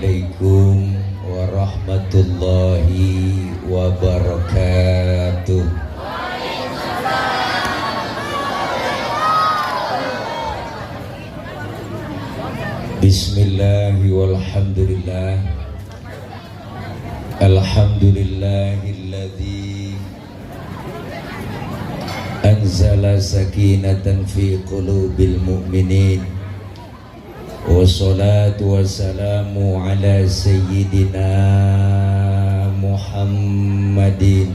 Assalamualaikum warahmatullahi wabarakatuh. Bismillahi walhamdulillah. Alhamdulillahilladzi anzala sakinatan fi qulubil mu'minin. Wassalatu wassalamu ala sayyidina Muhammadin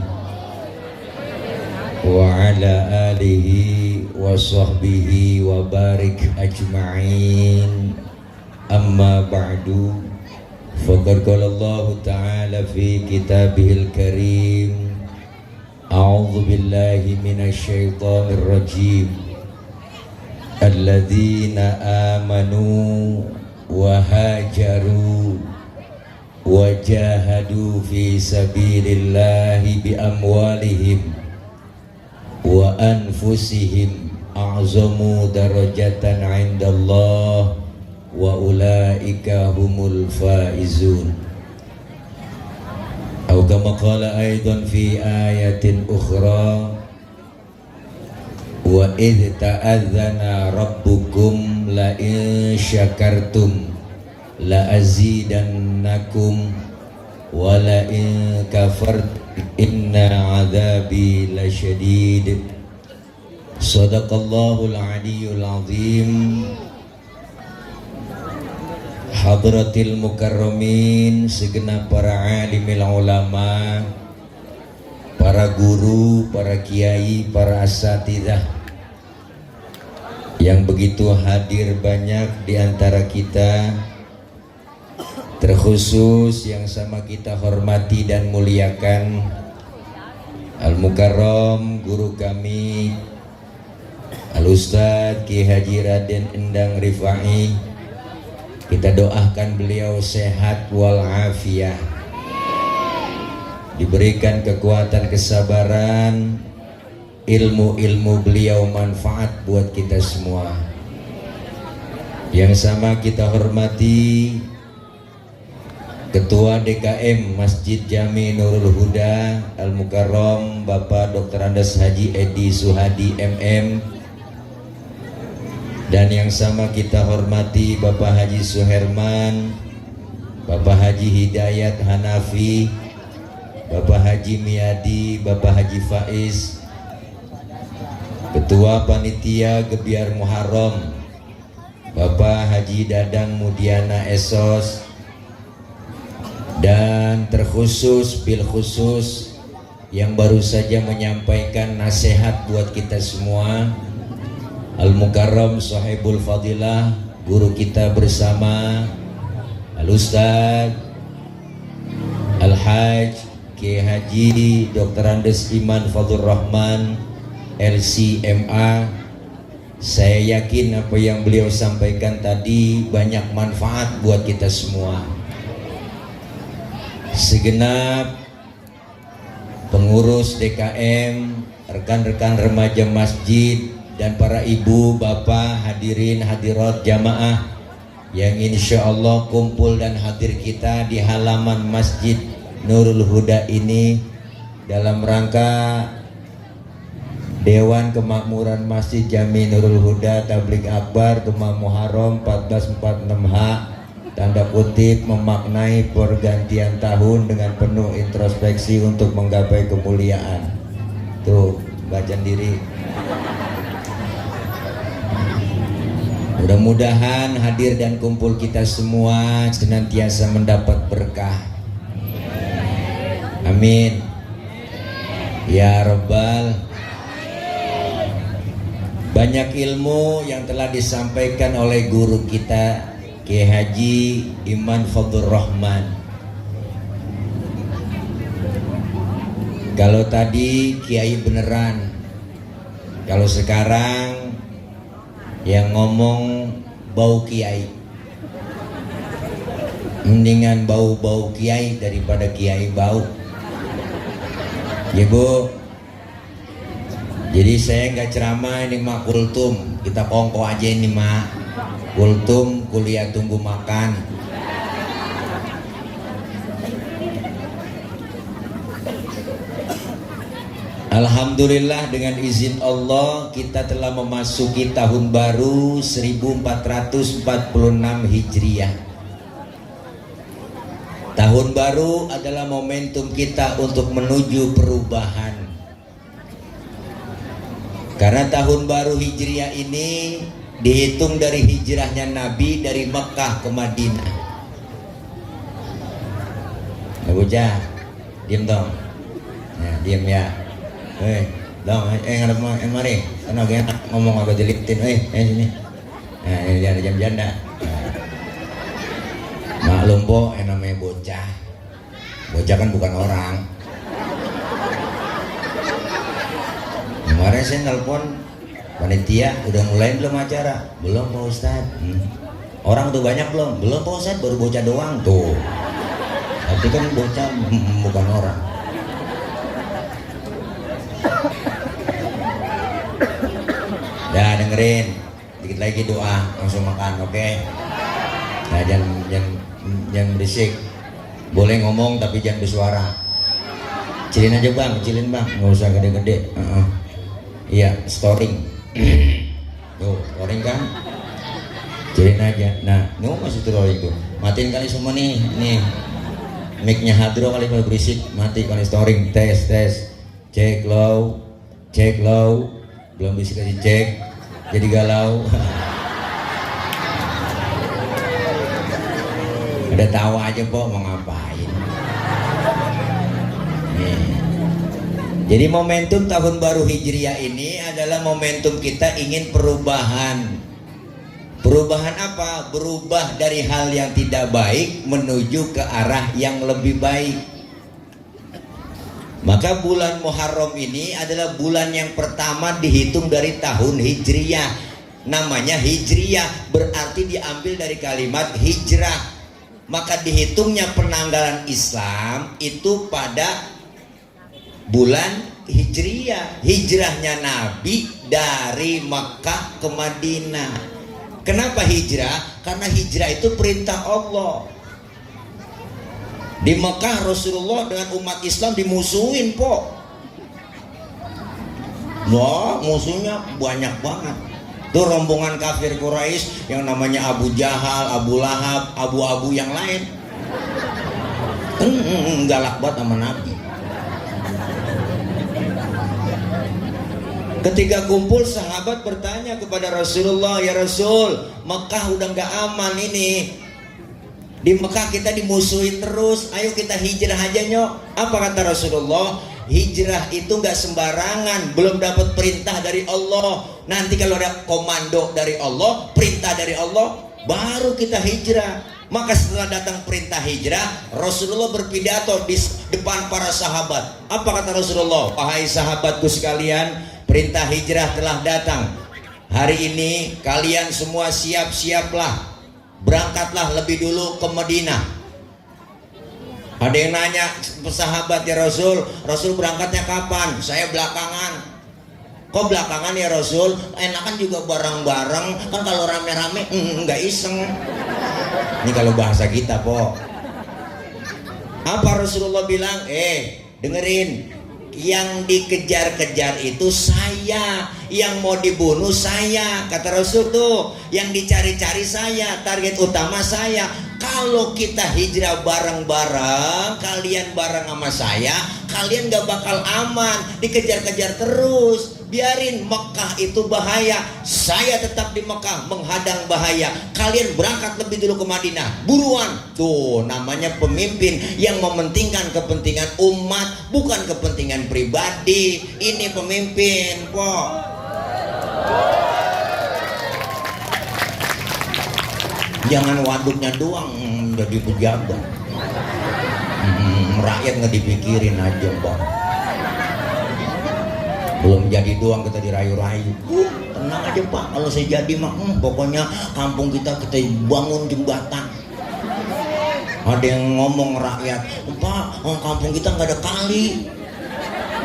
wa ala alihi wa sahbihi wa barik ajma'in. Amma ba'du, faqad qala Allah ta'ala fi kitabihil karim, a'udzu billahi minasy syaithanir rajim. Alladzina amanu wa hajaru wa jahadu fi sabilillahi bi amwalihim wa anfusihim a'zamu darajatan 'indallah wa ulaika humul faizun. Atau kama qala aidan fi ayatin ukhra, wa idh ta'adzana rabbukum la in syakartum la azidannakum wa la in kafartum inna adzabi lasyadid. Shadaqallahul aliyyul azim. Hadratil mukarramin, segenap para alimil ulama, para guru, para kiai, para asatidzah yang begitu hadir banyak di antara kita, terkhusus yang sama kita hormati dan muliakan Al-Mukarram guru kami Al-Ustadz Ki Haji Raden Endang Rifai. Kita doakan beliau sehat walafiat, diberikan kekuatan, kesabaran, ilmu-ilmu beliau manfaat buat kita semua. Yang sama kita hormati Ketua DKM Masjid Jami Nurul Huda Al-Mukarram Bapak Dr. Andes Haji Edi Suhadi MM. Dan yang sama kita hormati Bapak Haji Suherman, Bapak Haji Hidayat Hanafi, Bapak Haji Miadi, Bapak Haji Faiz, Ketua Panitia Gebiar Muharram, Bapak Haji Dadang Mudiana Esos, dan terkhusus bil khusus yang baru saja menyampaikan nasihat buat kita semua, Al-Mukarram Sahibul Fadilah, guru kita bersama Al-Ustadz Al-Hajj Ki Haji Dr. Andes Iman Fadlur Rahman LCMA. Saya yakin apa yang beliau sampaikan tadi banyak manfaat buat kita semua. Segenap pengurus DKM, rekan-rekan remaja masjid, dan para ibu, bapak, hadirin, hadirat jamaah yang insya Allah kumpul dan hadir kita di halaman Masjid Nurul Huda ini dalam rangka Dewan Kemakmuran Masjid Jami Nurul Huda Tabligh Akbar Gemah Muharram 1446H, tanda kutip memaknai pergantian tahun dengan penuh introspeksi untuk menggapai kemuliaan. Tuh, baca diri. Mudah-mudahan hadir dan kumpul kita semua senantiasa mendapat berkah. Amin ya Rabbal. Banyak ilmu yang telah disampaikan oleh guru kita Ki Haji Iman Fadlur Rahman. Kalau tadi kiai beneran, kalau sekarang yang ngomong bau kiai. Mendingan bau-bau kiai daripada kiai bau. Ya Bu. Jadi saya nggak ceramah, ini mah kultum. Kita kongko aja ini mah. Kultum kuliah tunggu makan. Alhamdulillah dengan izin Allah kita telah memasuki tahun baru 1446 Hijriah. Tahun baru adalah momentum kita untuk menuju perubahan. Karena tahun baru Hijriah ini dihitung dari hijrahnya Nabi dari Mekah ke Madinah. Nah, bocah, diem dong. Nah, diem ya. Dong, ngadep mari. Karena enak ngomong agak dilitin. Sini. Nah, ini ada jam-janda. Maklum po, namanya bocah. Bocah kan bukan orang. Kemarin saya nelpon panitia, udah mulai belum acara? Belum Pak Ustadz. Orang tuh banyak belum? Belum Pak Ustadz, baru bocah doang tuh. Tapi kan bocah bukan orang. Ya dengerin, dikit lagi doa langsung makan, oke? Nah jangan berisik, boleh ngomong tapi jangan bersuara. Kecilin aja bang, kecilin bang, nggak usah gede-gede. Iya, storing. Tuh, storing kan? Kecilin aja. Nah, ini masih storing tuh. Matiin kali semua nih, mic-nya hadro kali kalau berisik, mati kali storing. Tes, cek low, belum bisa kasih cek, jadi galau. Udah tahu aja po mau ngapain. Nih. Jadi momentum tahun baru Hijriah ini adalah momentum kita ingin perubahan. Perubahan apa? Berubah dari hal yang tidak baik menuju ke arah yang lebih baik. Maka bulan Muharram ini adalah bulan yang pertama dihitung dari tahun Hijriah. Namanya Hijriah berarti diambil dari kalimat hijrah. Maka dihitungnya penanggalan Islam itu pada bulan Hijriah. Hijrahnya Nabi dari Makkah ke Madinah. Kenapa hijrah? Karena hijrah itu perintah Allah. Di Mekah Rasulullah dengan umat Islam dimusuhin po. Wah, musuhnya banyak banget. Tuh rombongan kafir Quraisy yang namanya Abu Jahal, Abu Lahab, abu-abu yang lain. Galak banget sama Nabi. Ketika kumpul sahabat bertanya kepada Rasulullah, ya Rasul, Mekah udah gak aman ini. Di Mekah kita dimusuhin terus, ayo kita hijrah aja nyok. Apa kata Rasulullah? Hijrah itu gak sembarangan, belum dapat perintah dari Allah. Nanti kalau ada komando dari Allah, perintah dari Allah, baru kita hijrah. Maka setelah datang perintah hijrah, Rasulullah berpidato di depan para sahabat. Apa kata Rasulullah? Wahai sahabatku sekalian, perintah hijrah telah datang. Hari ini kalian semua siap-siaplah. Berangkatlah lebih dulu ke Madinah. Ada yang nanya sahabat, ya Rasul, Rasul berangkatnya kapan? Saya belakangan. Kok belakangan ya Rasul? Enakan juga bareng-bareng. Kan kalau rame-rame nggak iseng. Ini kalau bahasa kita po. Apa Rasulullah bilang? Dengerin. Yang dikejar-kejar itu saya, yang mau dibunuh saya, kata Rasul tuh. Yang dicari-cari saya, target utama saya. Kalau kita hijrah bareng-bareng, kalian bareng sama saya, kalian gak bakal aman, dikejar-kejar terus. Biarin, Mekah itu bahaya, saya tetap di Mekah menghadang bahaya. Kalian berangkat lebih dulu ke Madinah, buruan. Tuh namanya pemimpin yang mementingkan kepentingan umat, bukan kepentingan pribadi. Ini pemimpin kok. Jangan waduknya doang jadi pejabat. Rakyat nggak dipikirin aja bang. Belum jadi doang kita dirayu-rayu. Tenang aja pak, kalau saya jadi mah pokoknya kampung kita bangun jembatan. Ada yang ngomong rakyat, pak kampung kita nggak ada kali,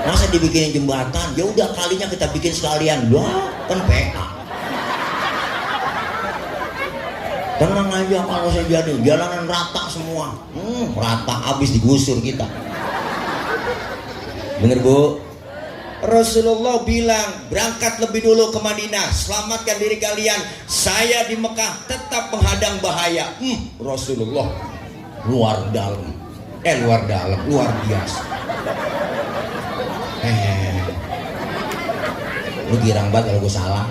masa dibikinin jembatan? Ya udah kalinya kita bikin sekalian. Wah kan PA. Tenang aja kalau saya jadi, jalanan rata semua. Rata, habis digusur kita. Bener bu? Rasulullah bilang, berangkat lebih dulu ke Madinah, selamatkan diri kalian, saya di Mekah tetap menghadang bahaya. Rasulullah luar dalam, luar biasa. Lu girang banget kalau gue salah.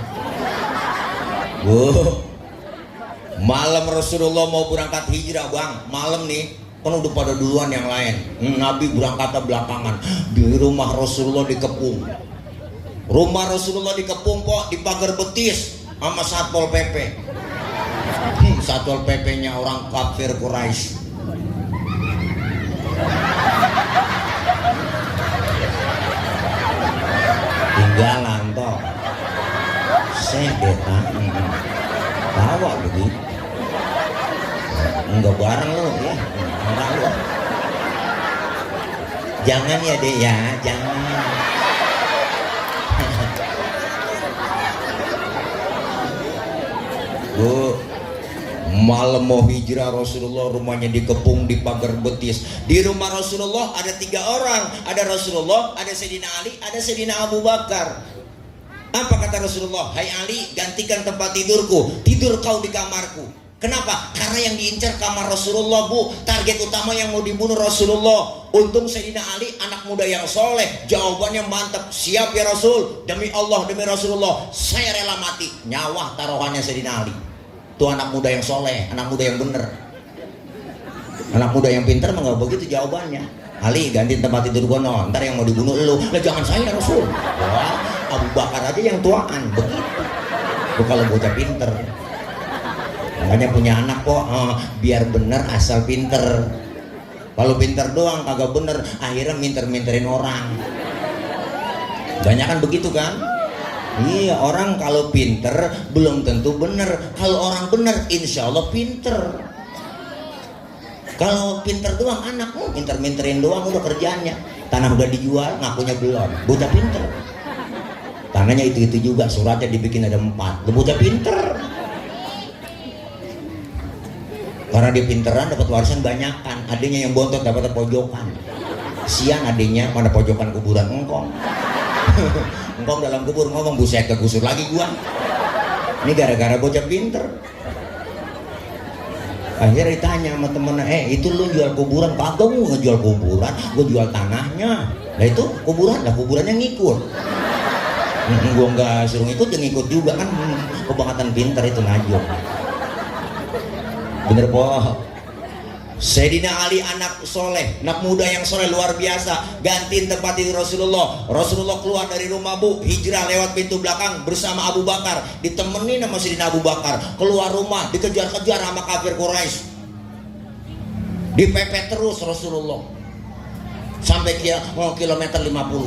Malam Rasulullah mau berangkat hijrah, bang, malam nih kan udah pada duluan yang lain. Nabi berangkat belakangan. Di rumah Rasulullah dikepung. Rumah Rasulullah dikepung kok di pagar betis sama Satpol PP. Satpol PP-nya orang kafir Quraisy. Tinggalan toh. Sedeta. Bawa begitu. Enggak bareng lu ya. Enggak lu. Jangan ya dek ya, jangan. Bu, malam mau hijrah Rasulullah rumahnya dikepung di pagar betis. Di rumah Rasulullah ada 3 orang, ada Rasulullah, ada Sayyidina Ali, ada Sayyidina Abu Bakar. Apa kata Rasulullah? Hai Ali, gantikan tempat tidurku, tidur kau di kamarku. Kenapa? Karena yang diincar kamar Rasulullah, bu. Target utama yang mau dibunuh Rasulullah. Untung Sayyidina Ali anak muda yang soleh. Jawabannya mantap. Siap ya Rasul. Demi Allah, demi Rasulullah, saya rela mati. Nyawa taruhannya Sayyidina Ali. Itu anak muda yang soleh, anak muda yang bener. Anak muda yang pintar mah nggak begitu jawabannya. Ali, ganti tempat tidur gua, no. Ntar yang mau dibunuh lu. Lah jangan saya Rasul. Wah, Abu Bakar aja yang tuaan. Begitu. Lu kalau bocah pinter. Makanya punya anak kok biar bener asal pinter. Kalau pinter doang kagak bener, akhirnya minter-minterin orang. Banyak kan begitu kan? Iya, orang kalau pinter belum tentu bener. Kalau orang bener insya Allah pinter. Kalau pinter doang anak, minter-minterin doang udah kerjaannya. Tanah udah dijual, ngakunya belum. Bocah pinter. Tanahnya itu-itu juga, suratnya dibikin ada 4. Bocah pinter. Karena dia pinteran dapat warisan banyakan. Adiknya yang bontot dapat pojokan. Sian adiknya, mana pojokan kuburan engkong. Engkong dalam kubur ngomong, buset kegusur lagi gua. Ini gara-gara bocah pinter. Akhirnya ditanya sama temennya, itu lu jual kuburan? Kagak, gua ngejual kuburan, gua jual tanahnya. Nah itu kuburan, lah kuburannya ngikut. Gua nggak suruh ngikut, dia ngikut juga kan. Kebangetan pinter itu najwa. Bener po. Sayyidina Ali anak soleh, anak muda yang soleh luar biasa. Gantiin tempat tidur Rasulullah. Rasulullah keluar dari rumah, bu, hijrah lewat pintu belakang bersama Abu Bakar. Ditemenin sama Sayyidina Abu Bakar. Keluar rumah dikejar-kejar sama kafir Quraisy. Dipepet terus Rasulullah sampai kilometer 50.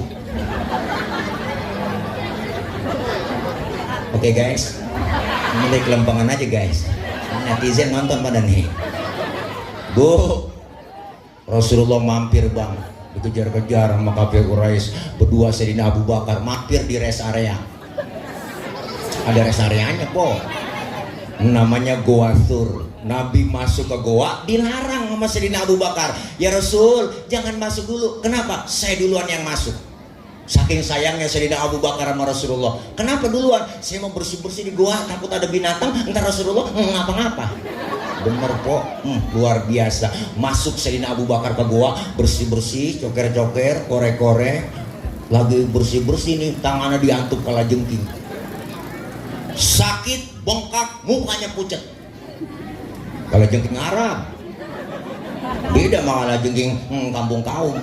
Oke guys, mulai kelempangan aja guys. Netizen nonton pada nih. Bu, Rasulullah mampir bang, dikejar-kejar sama kafir Quraisy. Berdua Sayyidina Abu Bakar mampir di rest area. Ada rest areanya po, namanya Goa Thur. Nabi masuk ke goa dilarang sama Sayyidina Abu Bakar. Ya Rasul, jangan masuk dulu. Kenapa? Saya duluan yang masuk. Saking sayangnya Sayyidina Abu Bakar sama Rasulullah. Kenapa duluan? Saya mau bersih-bersih di goa, takut ada binatang, entar Rasulullah ngapa-ngapa. Bener po, luar biasa. Masuk Sayyidina Abu Bakar ke goa, bersih-bersih, coker-coker, korek-korek. Lagi bersih-bersih nih, tangannya diantuk kalajengking. Sakit, bengkak, mukanya pucat. Kalajengking Arab. Beda sama kalajengking kampung kaum.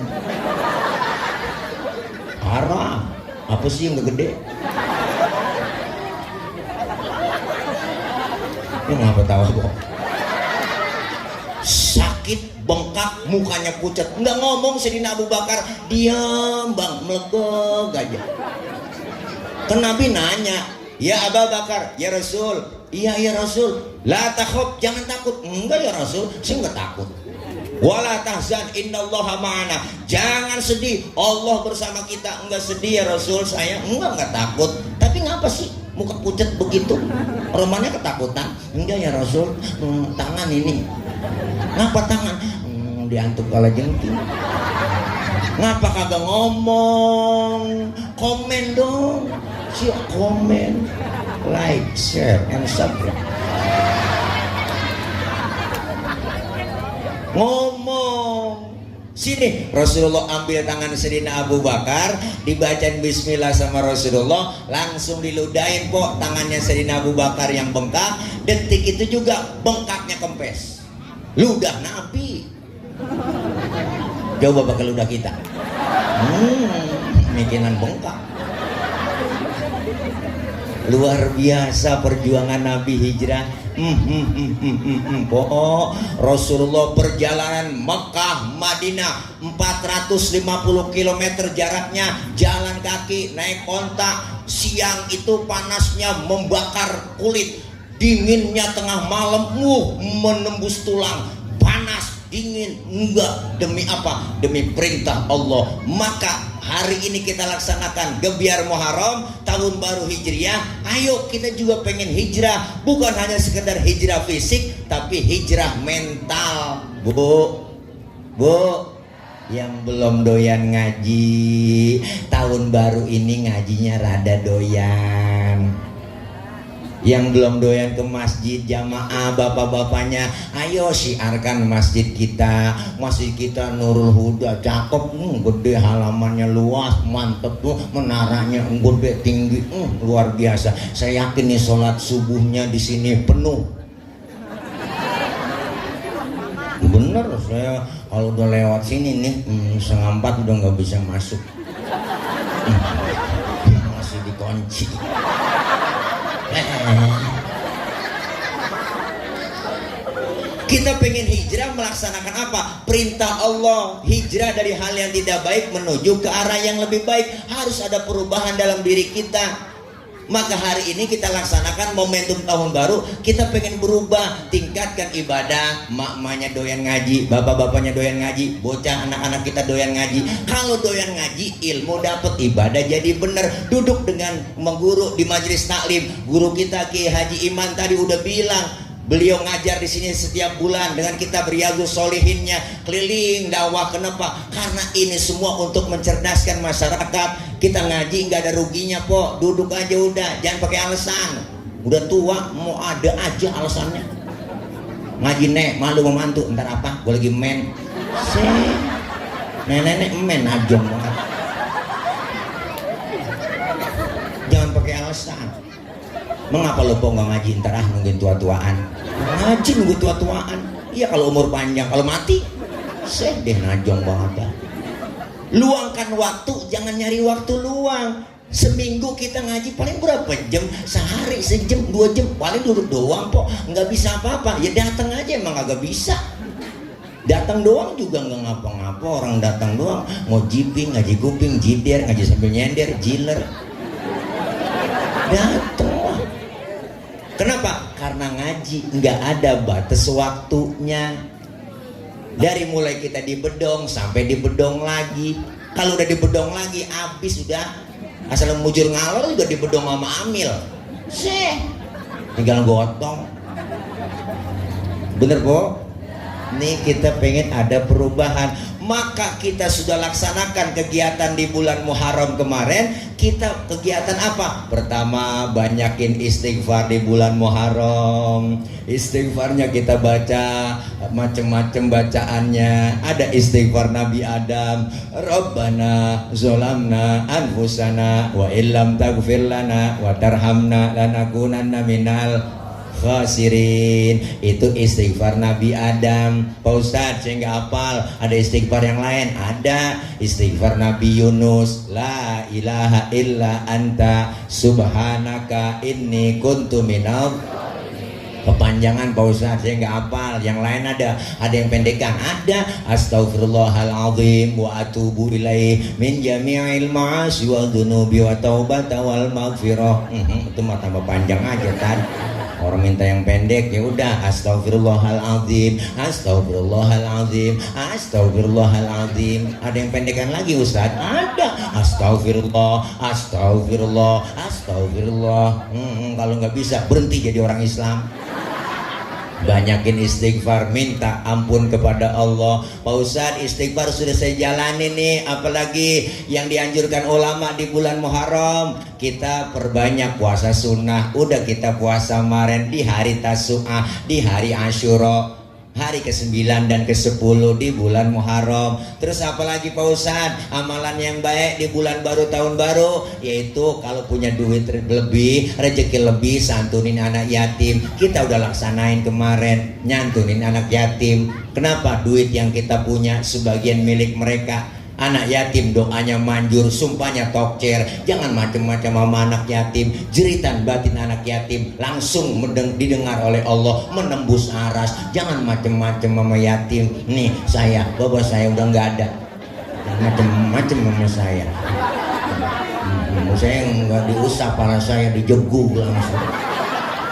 Arab, apa sih yang gede? Lu ngapa tahu kok? Sakit, bengkak, mukanya pucat. Enggak ngomong Sayyidina Abu Bakar, diam bang, melegog aja. Kan Nabi nanya, ya Abu Bakar, ya Rasul, iya ya Rasul, la takhaf, jangan takut. Enggak ya Rasul, saya enggak takut. Wala tahzan innallaha ma'ana, jangan sedih, Allah bersama kita. Enggak sedih ya Rasul, saya enggak takut. Tapi ngapa sih muka pucat begitu? Romannya ketakutan. Enggak ya Rasul, tangan ini. Ngapa tangan? Diantuk kalajengking. Ngapa kagak ngomong? Komen dong. Siap komen, like, share, and subscribe. Ngomong. Sini Rasulullah ambil tangan Sayyidina Abu Bakar, dibacain bismillah sama Rasulullah, langsung diludahin kok tangannya Sayyidina Abu Bakar yang bengkak. Detik itu juga bengkaknya kempes. Ludah Nabi. Coba pakai ludah kita. Mikinan bengkak. Luar biasa perjuangan Nabi hijrah. Rasulullah perjalanan Mekah Madinah 450 km jaraknya, jalan kaki, naik onta. Siang itu panasnya membakar kulit, dinginnya tengah malam menembus tulang, panas dingin. Enggak, demi apa? Demi perintah Allah. Maka hari ini kita laksanakan Gebiar Muharram, tahun baru Hijriah. Ayo kita juga pengen hijrah, bukan hanya sekedar hijrah fisik, tapi hijrah mental. Bu, yang belum doyan ngaji, tahun baru ini ngajinya rada doyan. Yang belum doyan ke masjid jamaah, bapak-bapaknya, ayo siarkan masjid kita. Masjid kita Nurul Huda, cakep, gede, halamannya luas, mantep tuh, menaranya gede, tinggi, luar biasa. Saya yakin nih sholat subuhnya di sini penuh. Bener, saya kalau udah lewat sini nih 3:30 udah nggak bisa masuk. Masih dikunci. Kita pengen hijrah melaksanakan apa? Perintah Allah. Hijrah dari hal yang tidak baik menuju ke arah yang lebih baik. Harus ada perubahan dalam diri kita. Maka hari ini kita laksanakan momentum tahun baru. Kita pengen berubah, tingkatkan ibadah. Mak-maknya doyan ngaji, bapak-bapaknya doyan ngaji, bocah anak-anak kita doyan ngaji. Kalau doyan ngaji, ilmu dapat, ibadah jadi benar. Duduk dengan mengguru di majelis taklim. Guru kita Ki Haji Iman tadi udah bilang, beliau ngajar di sini setiap bulan dengan kita Riyadhus Shalihinnya, keliling dakwah. Kenapa? Karena ini semua untuk mencerdaskan masyarakat. Kita ngaji nggak ada ruginya kok, duduk aja udah, jangan pakai alasan. Udah tua mau ada aja alasannya. Ngaji nek, malu mau mantu, ntar apa? Gue lagi men. Nenek men ajong banget. Jangan pakai alasan. Mengapa lo kok nggak ngaji, ntar nungguin tua-tuaan? Ngaji nunggu tua-tuaan. Iya kalau umur panjang, kalau mati sedih, najong banget ya. Luangkan waktu, jangan nyari waktu luang. Seminggu kita ngaji paling berapa jam? Sehari sejam, 2 jam, paling duduk doang kok, nggak bisa apa-apa. Ya datang aja, emang agak bisa. Datang doang juga nggak ngapa-ngapa. Orang datang doang mau jiping, ngaji kuping, jider, ngaji sambil nyender, jiler. Datang. Kenapa? Karena ngaji nggak ada batas waktunya. Dari mulai kita di bedong sampai di bedong lagi. Kalau udah di bedong lagi habis sudah. Asal mujur ngalor juga di bedong sama Amil. Tinggal gotong. Bener kok? Nih kita pengen ada perubahan. Maka kita sudah laksanakan kegiatan di bulan Muharram kemarin. Kita kegiatan apa? Pertama, banyakin istighfar di bulan Muharram. Istighfarnya kita baca macam-macam bacaannya. Ada istighfar Nabi Adam, Rabbana zolamna anfusana wa illam taghfir lana wa tarhamna lanakunanna minal khasirin. Itu istighfar Nabi Adam. Pak Ustadz saya nggak hafal. Ada istighfar yang lain? Ada. Istighfar Nabi Yunus, la ilaha illa anta subhanaka inni kuntu minal. Kepanjangan Pak Ustadz saya nggak hafal. Yang lain ada yang pendekan? Ada. Astaghfirullahaladzim wa atubu ilaih min jami'il ma'asi wa dhunubi wa taubata wal maghfirah. Itu mah tambah panjang aja kan. Orang minta yang pendek, ya udah astaghfirullahaladzim, astaghfirullahaladzim, astaghfirullahaladzim. Ada yang pendekan lagi Ustaz? Ada. Astaghfirullah, astagfirullah, astagfirullah. Kalau nggak bisa berhenti jadi orang Islam. Banyakin istighfar, minta ampun kepada Allah. Pak Ustadz, istighfar sudah saya jalani nih, apalagi yang dianjurkan ulama di bulan Muharram. Kita perbanyak puasa sunnah. Udah kita puasa kemarin di hari Tasu'ah, di hari Asyura, hari ke-9 dan ke-10 di bulan Muharram. Terus apalagi Pak Ustadz, amalan yang baik di bulan baru, tahun baru, yaitu kalau punya duit lebih, rezeki lebih, santunin anak yatim. Kita udah laksanain kemarin, nyantunin anak yatim. Kenapa? Duit yang kita punya sebagian milik mereka. Anak yatim doanya manjur, sumpahnya tokcer. Jangan macam-macam sama anak yatim. Jeritan batin anak yatim langsung didengar oleh Allah, menembus aras. Jangan macam-macam sama yatim. Nih saya, bapak saya udah nggak ada. Jangan macam-macam sama saya. Saya nggak diusap, pala saya dijegug langsung.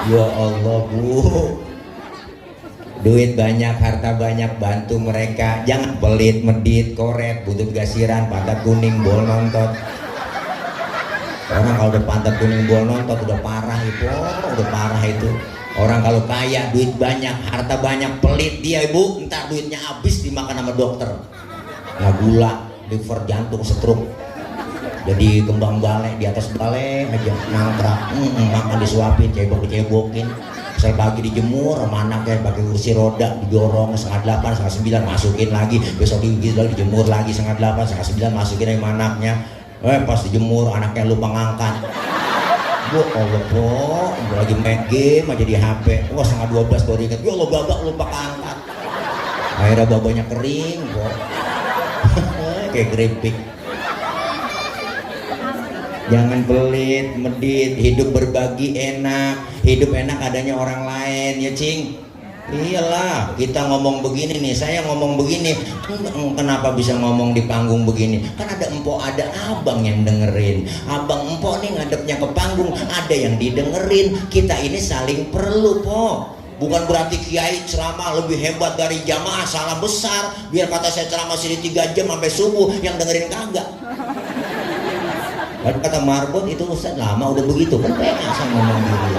Ya Allah Bu, duit banyak, harta banyak, bantu mereka. Jangan pelit, medit, koret, butut gasiran, pantat kuning, bol nontot. Orang kalau udah pantat kuning, bol nontot udah parah itu, udah parah itu. Orang kalau kaya, duit banyak, harta banyak, pelit dia ibu, entar duitnya habis dimakan sama dokter. Nah gula, liver, jantung, stroke. Jadi kembang balai, di atas balai aja nangkrak, makan disuapin, cebok-cebokin. Misal pagi dijemur sama anaknya pakai kursi roda, didorong 7:30, 8:30, masukin lagi. Besok dijemur lagi 8:30, 9:30, masukin sama anaknya. Pas dijemur anaknya lupa ngangkat. Bu, Allah po, lagi main game aja di HP. Wah 11:30 baru ingat, ya Allah babak lupa ngangkat. Akhirnya babanya kering, po. Kayak keripik. Jangan pelit, medit, hidup berbagi enak. Hidup enak adanya orang lain, ya Cing. Iyalah, kita ngomong begini nih, saya ngomong begini. Kenapa bisa ngomong di panggung begini? Kan ada empok, ada abang yang dengerin. Abang empok nih ngadepnya ke panggung, ada yang didengerin. Kita ini saling perlu, po. Bukan berarti kiai ceramah lebih hebat dari jamaah, salah besar. Biar kata saya ceramah sini 3 jam sampai subuh, yang dengerin kagak. Kata Marbot itu Ustaz lama udah begitu kan, pengen saya ngomong gitu.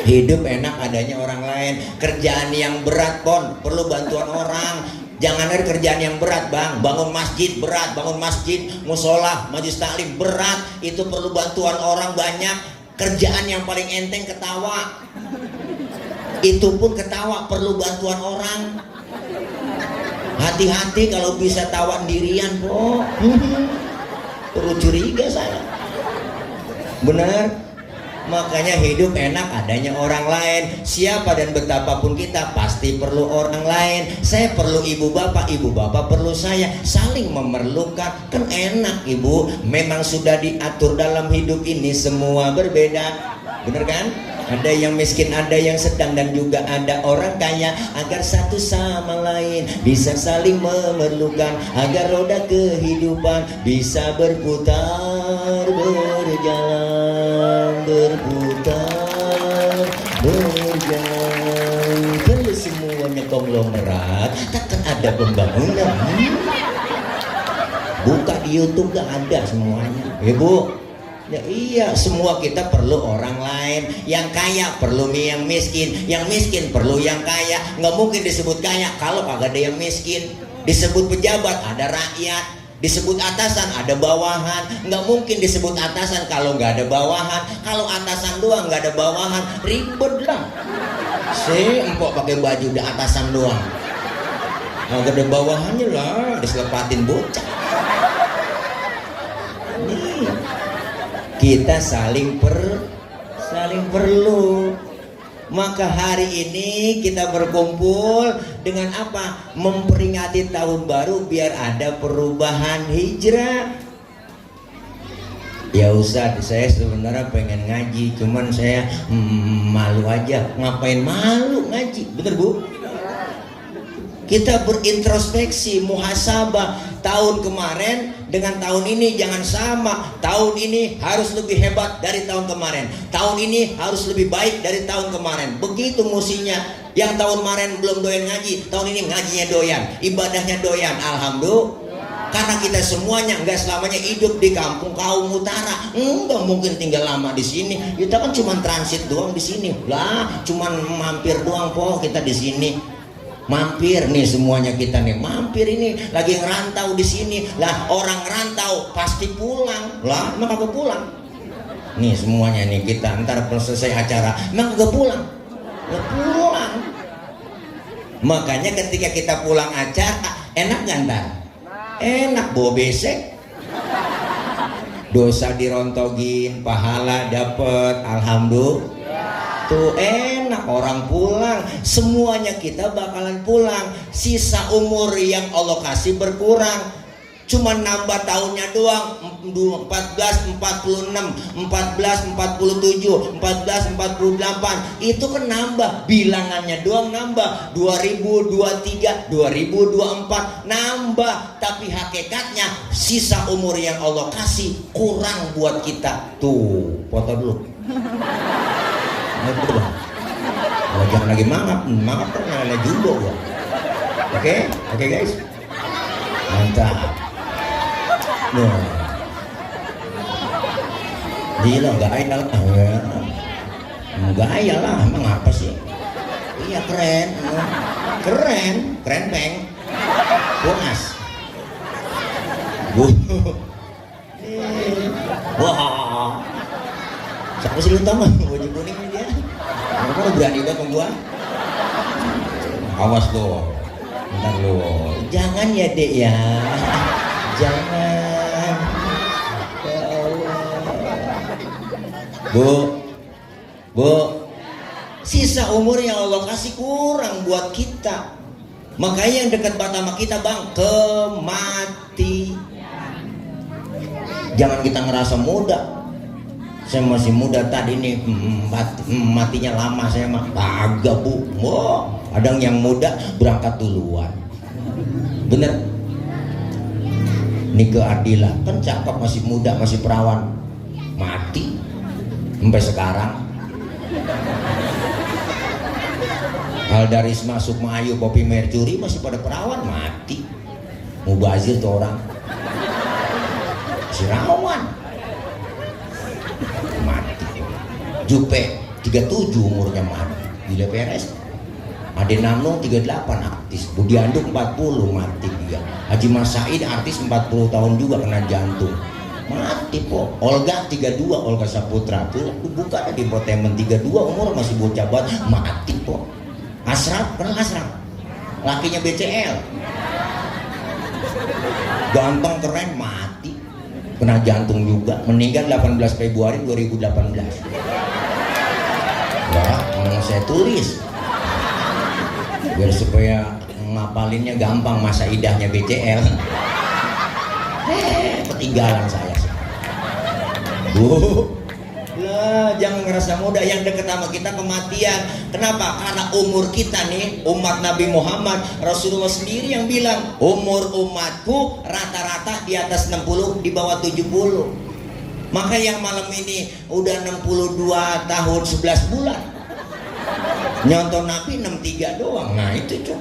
Hidup enak adanya orang lain. Kerjaan yang berat pon perlu bantuan orang. Jangan ada kerjaan yang berat bang, bangun masjid berat, bangun masjid, musola, majelis taklim berat, itu perlu bantuan orang banyak. Kerjaan yang paling enteng ketawa, itu pun ketawa perlu bantuan orang. Hati-hati kalau bisa tawa sendirian po. Perlu curiga saya. Benar? Makanya hidup enak adanya orang lain. Siapa dan betapapun kita pasti perlu orang lain. Saya perlu ibu bapak perlu saya. Saling memerlukan. Kan enak ibu. Memang sudah diatur dalam hidup ini semua berbeda. Bener kan? Ada yang miskin, ada yang sedang, dan juga ada orang kaya. Agar satu sama lain bisa saling memerlukan, agar roda kehidupan bisa berputar, berjalan, berputar, berjalan. Kalau semuanya konglomerat, takkan ada pembangunan. Buka di YouTube gak ada semuanya, ibu. Ya iya, semua kita perlu orang lain. Yang kaya perlu yang miskin, yang miskin perlu yang kaya. Nggak mungkin disebut kaya kalau kagak ada yang miskin. Disebut pejabat ada rakyat, disebut atasan ada bawahan. Nggak mungkin disebut atasan kalau nggak ada bawahan. Kalau atasan doang nggak ada bawahan, ribet lah. Empok pakai baju udah atasan doang, nggak ada bawahannya lah, diselepatin bocah. Nih, kita saling perlu. Maka hari ini kita berkumpul dengan apa? Memperingati tahun baru biar ada perubahan hijrah. Ya Ustaz, saya sebenarnya pengen ngaji, cuman saya malu aja. Ngapain malu ngaji? Bener Bu? Kita berintrospeksi, muhasabah. Tahun kemarin dengan tahun ini jangan sama. Tahun ini harus lebih hebat dari tahun kemarin. Tahun ini harus lebih baik dari tahun kemarin. Begitu musinya. Yang tahun kemarin belum doyan ngaji, tahun ini ngajinya doyan, ibadahnya doyan. Alhamdulillah. Karena kita semuanya nggak selamanya hidup di kampung kaum utara, nggak mungkin tinggal lama di sini. Kita kan cuma transit doang di sini, lah, cuma mampir doang po kita di sini. Mampir nih semuanya kita nih, mampir ini lagi ngerantau di sini. Lah orang ngerantau pasti pulang, lah emang kagak pulang. Nih semuanya nih kita ntar selesai acara, emang kagak pulang, nggak pulang. Makanya ketika kita pulang acara, enak nggak ntar? Enak, bawa besek, dosa dirontogin, pahala dapet, alhamdulillah. Tuh enak, orang pulang, semuanya kita bakalan pulang. Sisa umur yang Allah kasih berkurang, cuma nambah tahunnya doang. 1446, 1447, 1448, itu kan nambah, bilangannya doang nambah. 2023, 2024 nambah, tapi hakikatnya sisa umur yang Allah kasih kurang buat kita. Tuh foto dulu. Jangan lagi mangap pernah ada jumbo gua. Oke guys, mantap. Nah, gila nggak ayal lah, nggak ayal lah, emang apa sih? Iya keren peng, puas. Wah, siapa sih lu tahu mah baju kuning ini dia? Kamu udah berani banget sama gua? Awas lo, ntar lo, jangan ya dek ya, jangan. Ya Allah. Bu, sisa umur yang Allah kasih kurang buat kita. Makanya yang dekat banget sama kita bang, kematian. Jangan kita ngerasa muda. Saya masih muda tadi nih, matinya lama saya mah. Kagak bu, wah, ada yang muda berangkat duluan. Bener. Nike Ardila kan cakep, masih muda, masih perawan, mati sampai sekarang. Aldarisma, Sukma Ayu, Poppy Mercury masih pada perawan, mati. Mubazir tuh orang, si Rawan mati. Jupe 37 umurnya mati. Gila PRS. Ade Nano 38 artis. Budi Anduk 40 mati dia. Haji Mas Said artis 40 tahun juga kena jantung, mati po. Olga 32, Olga Saputra tuh buka di Infotainment 32 umur masih bocah banget, mati po. Asraf, pernah Asraf? Lakinya BCL. Ganteng keren, mati. Kena jantung juga, meninggal 18 Februari 2018. Wah, mau saya tulis biar supaya ngapalinnya gampang, masa idahnya BCL. Ketinggalan saya. Lah, jangan ngerasa muda. Yang dekat sama kita kematian. Kenapa? Karena umur kita nih, umat Nabi Muhammad, Rasulullah sendiri yang bilang, umur umatku rata-rata di atas 60, di bawah 70. Maka yang malam ini udah 62 tahun 11 bulan, nyontoh Nabi 63 doang. Nah itu cuy,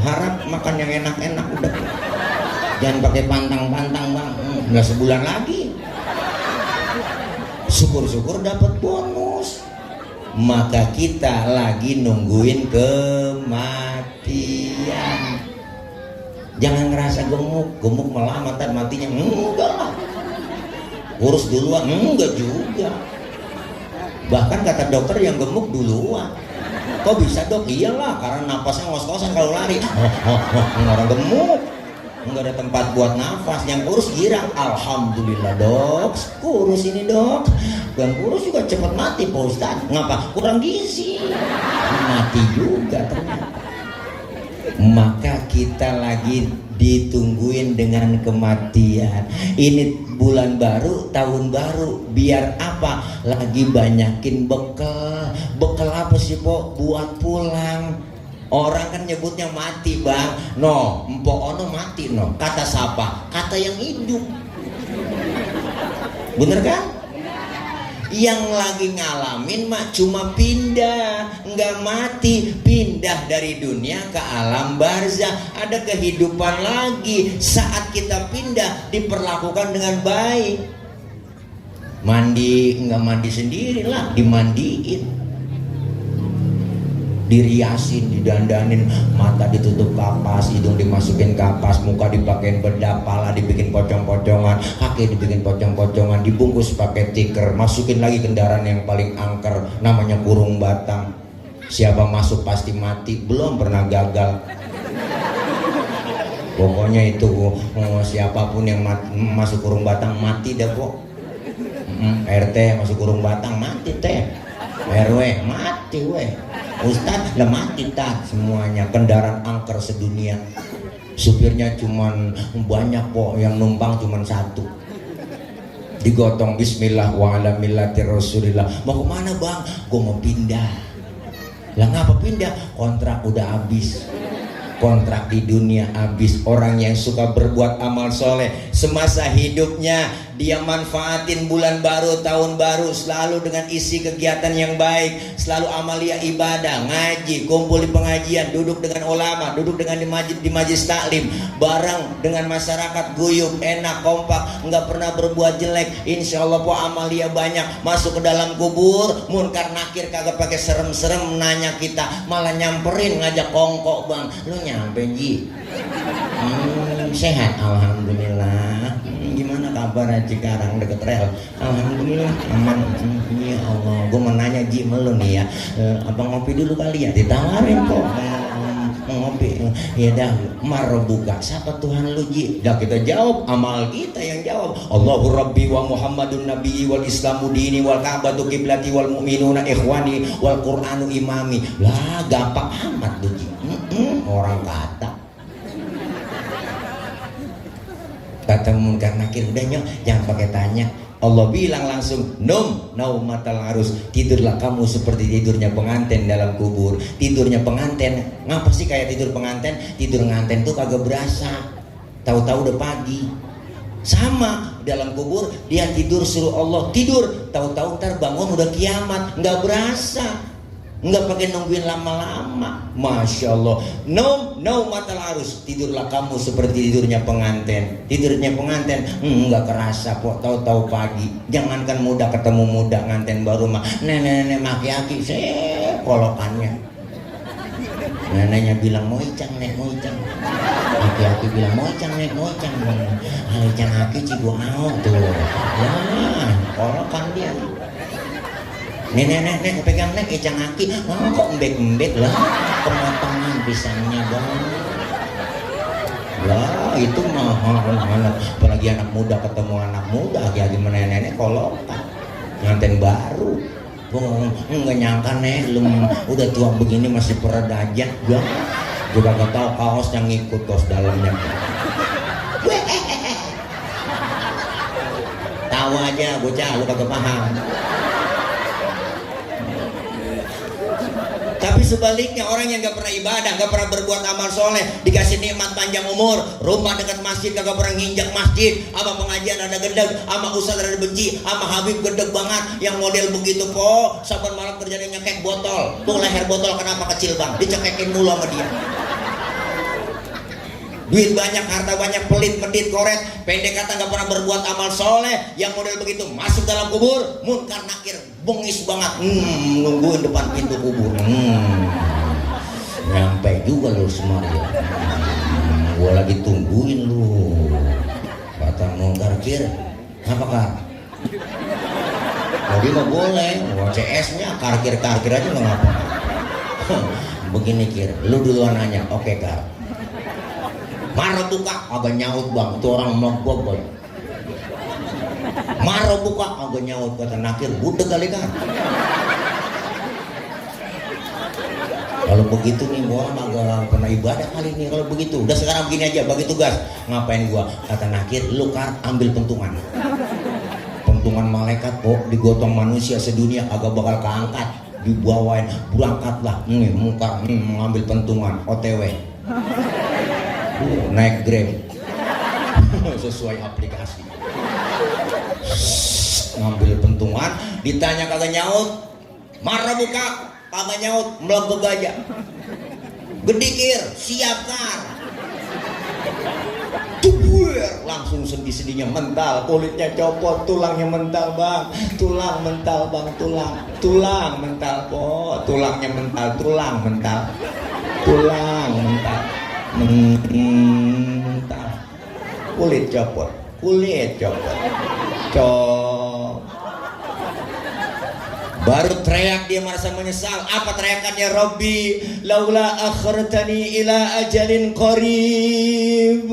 harap makan yang enak-enak udah, jangan pakai pantang-pantang bang. Nggak sebulan lagi, syukur-syukur dapat bonus. Maka kita lagi nungguin kematian. Jangan ngerasa gemuk melama ntar matinya. Enggak lah, urus duluan. Enggak juga. Bahkan kata dokter yang gemuk duluan. Kok bisa dok? Iyalah, karena napasnya ngos-ngosan kalau lari. Orang gemuk nggak ada tempat buat nafas. Yang kurus girang, alhamdulillah dok, kurus ini dok. Yang kurus juga cepat mati Pak Ustadz. Ngapa? Kurang gizi, mati juga ternyata. Maka kita lagi ditungguin dengan kematian. Ini bulan baru, tahun baru, biar apa? Lagi banyakin bekal. Bekal apa sih Po? Buat pulang. Orang kan nyebutnya mati bang. No, Mpok Ono mati no. Kata siapa? Kata yang hidup. Bener kan? Yang lagi ngalamin mah cuma pindah, nggak mati, pindah dari dunia ke alam barzah. Ada kehidupan lagi. Saat kita pindah diperlakukan dengan baik. Mandi nggak mandi sendirilah, dimandiin, diriasin, didandanin, mata ditutup kapas, hidung dimasukin kapas, muka dipakein bedak, pala dibikin pocong-pocongan, kaki dibikin pocong-pocongan, dibungkus pakai tikar, masukin lagi kendaraan yang paling angker, namanya kurung batang. Siapa masuk pasti mati, belum pernah gagal. Pokoknya itu siapapun yang masuk kurung batang mati dah kok. RT masuk kurung batang mati teh, RW mati weh, Ustadz lah mati tak semuanya. Kendaraan angker sedunia, supirnya cuman banyak kok, yang numpang cuman satu. Digotong bismillah wa ala millati rasulillah. Mau kemana bang? Gue mau pindah. Lah ngapa pindah? Kontrak udah habis. Kontrak di dunia habis. Orang yang suka berbuat amal soleh semasa hidupnya, dia manfaatin bulan baru, tahun baru selalu dengan isi kegiatan yang baik, selalu amalia ibadah, ngaji, kumpul di pengajian, duduk dengan ulama, duduk dengan di majlis taklim, bareng dengan masyarakat, guyup, enak, kompak, nggak pernah berbuat jelek. Insya Allah po amalia banyak. Masuk ke dalam kubur, munkar nakir kagak pakai serem-serem nanya kita, malah nyamperin ngajak kongkok, bang lu nyampe ji? Sehat alhamdulillah. Gimana kabar Cikarang deket rel? Alhamdulillah aman. Ya Allah, gue mau nanya ji melu nih ya, abang ngopi dulu kali ya? Ditawarin kok ngopi. Ya dah, marbuka, siapa Tuhan lu ji? Dah kita jawab, amal kita yang jawab. Allahu Rabbi wa Muhammadun Nabi wal Islamu dini wal Ka'batu kiblati wal mu'minuna ikhwani wal Qur'anu imami. Lah gampang amat lu ji. Orang kata munkar nakir, udah nyok, jangan pakai tanya. Allah bilang langsung, naumatal arus, tidurlah kamu seperti tidurnya pengantin dalam kubur. Tidurnya pengantin, ngapa sih kayak tidur pengantin? Tidur pengantin tuh kagak berasa, tahu-tahu udah pagi. Sama dalam kubur, dia tidur suruh Allah tidur, tahu-tahu ntar bangun udah kiamat, nggak berasa. Nggak pakai nungguin lama-lama. Masya Allah. Naumatal arus, tidurlah kamu seperti tidurnya pengantin. Tidurnya pengantin nggak kerasa kok, tahu-tahu pagi. Jangankan muda ketemu muda, nganten baru mah nenek-nenek maki-aki kolokannya. Neneknya bilang mau icang nek, mau icang. Maki-aki bilang mau icang nek, mau icang. Icang aki cibu mau tuh. Ya, kolokan dia. Nenek pegang nek icang aki, kok embek-embek lah, pemotongan pisangnya bang. Lah itu mah apalagi anak muda ketemu anak muda, lagi nenek kolokan, nganten baru. Gue nggak nyangka nek, lu udah tua begini masih peredajah, gak? Juga gak tahu kaos yang ngikut kaos dalamnya. Tahu aja bocah, lu kagak paham. Tapi sebaliknya, orang yang gak pernah ibadah, gak pernah berbuat amal soleh, dikasih nikmat panjang umur, rumah dekat masjid kagak pernah nginjak masjid, sama pengajian ada gedeg, sama ustadz ada benci, sama Habib gedeg banget, yang model begitu kok, saban malam kerjanya nyekek botol. Tuh leher botol kenapa kecil bang? Dicekekin mulu sama dia. Duit banyak, harta banyak, pelit, medit, koret, pendek kata gak pernah berbuat amal soleh, yang model begitu masuk dalam kubur, munkar nakir, bengis banget, nungguin depan pintu kubur. Nyampe juga lu semua ya. Gua lagi tungguin lu. Kata munkar kir, apa kak? Jadi mah boleh, CS-nya karkir aja nggak ngapa. Begini kir, lu duluan nanya, oke kak. Marah buka, agak nyaut bang, itu orang mabok boy. Marah buka, agak nyaut, kata nakir, budek kali kan. Kalau begitu nih, orang agak pernah ibadah kali nih. Kalau begitu, udah sekarang begini aja, bagi tugas. Ngapain gua? Kata nakir, lu kan ambil pentungan. Pentungan malaikat kok, digotong manusia sedunia, agak bakal keangkat, dibawain, berangkatlah, muka, mengambil pentungan, OTW. Naik Grab sesuai aplikasi. ngambil pentungan, ditanya kagak nyaut, marah buka, kagak nyaut, melegeg aja. Gedikir, siapkan. Tubuer, langsung sedih-sedihnya mental, kulitnya copot, tulangnya mental bang, tulang mental bang, tulang mental kok, tulangnya mental, tulang mental, kulit copot, baru teriak, dia merasa menyesal. Apa teriakannya? Rabbi laula akhartani ila ajalin qarib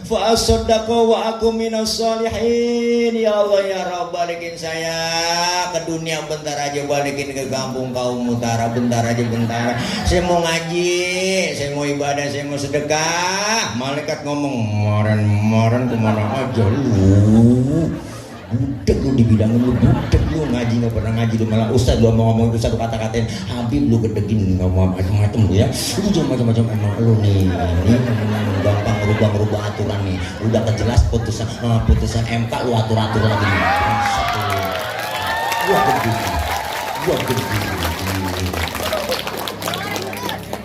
fa asaddaqa wa akum minas solihin. Ya Allah ya Rabb, balikin saya ke dunia bentar aja, balikin ke kampung kaum utara bentar aja, bentar. Saya mau ngaji, saya mau ibadah, saya mau sedekah. Malaikat ngomong, "Moren kemana aja lu? Budek lu dibilangin lu, budek lu, ngaji nggak pernah ngaji lu, malah ustad lu mau ngomong ustad lu kata-katain Habib, lu gedegin ngomong macam-macam lu ya, lu jangan macam-macam. Emang lu nih gampang rubah aturan nih, udah kejelas putusan MK lu atur-atur lagi nih. Gua gede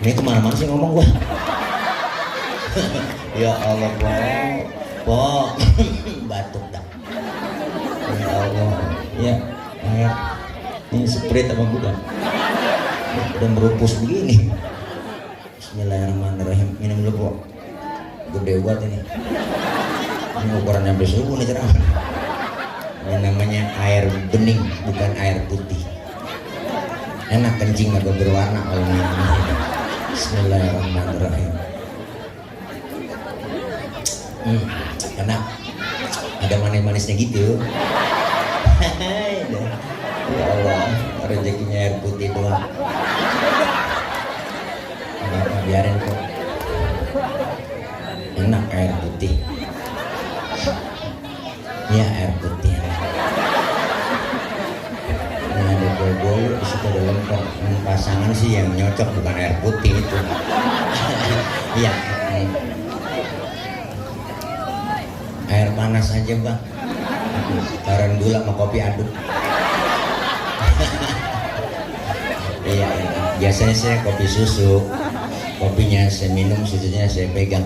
ini kemana-mana sih ngomong gua. Ya Allah po batuk dah. Ya Allah, ya, ini sprite apa bukan? Udah merupus begini. Bismillahirrahmanirrahim. Minum dulu po. Gede banget ini. Ini ukuran sampai subuh nih ceramah. Ini namanya air bening, bukan air putih. Enak, kencing agak berwarna kalau minum. Bismillahirrahmanirrahim. Enak. Ada manis-manisnya gitu. Ya Allah, rezekinya air putih doang. Kenapa, biarin kok. Enak air putih. Ya air putih. Ini ada bolu, di situ ada lengkap. Pasangan sih yang nyocok, bukan air putih itu. Iya. Air panas aja bang, taruh gula sama kopi aduk. Iya, biasanya saya kopi susu, kopinya saya minum, susunya saya pegang.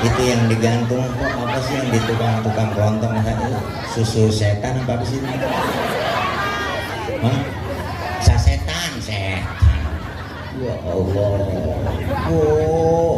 Itu yang digantung kok, apa sih yang di tukang kelontong susu setan apa sih? Hah? Sasetan. Ya Allah.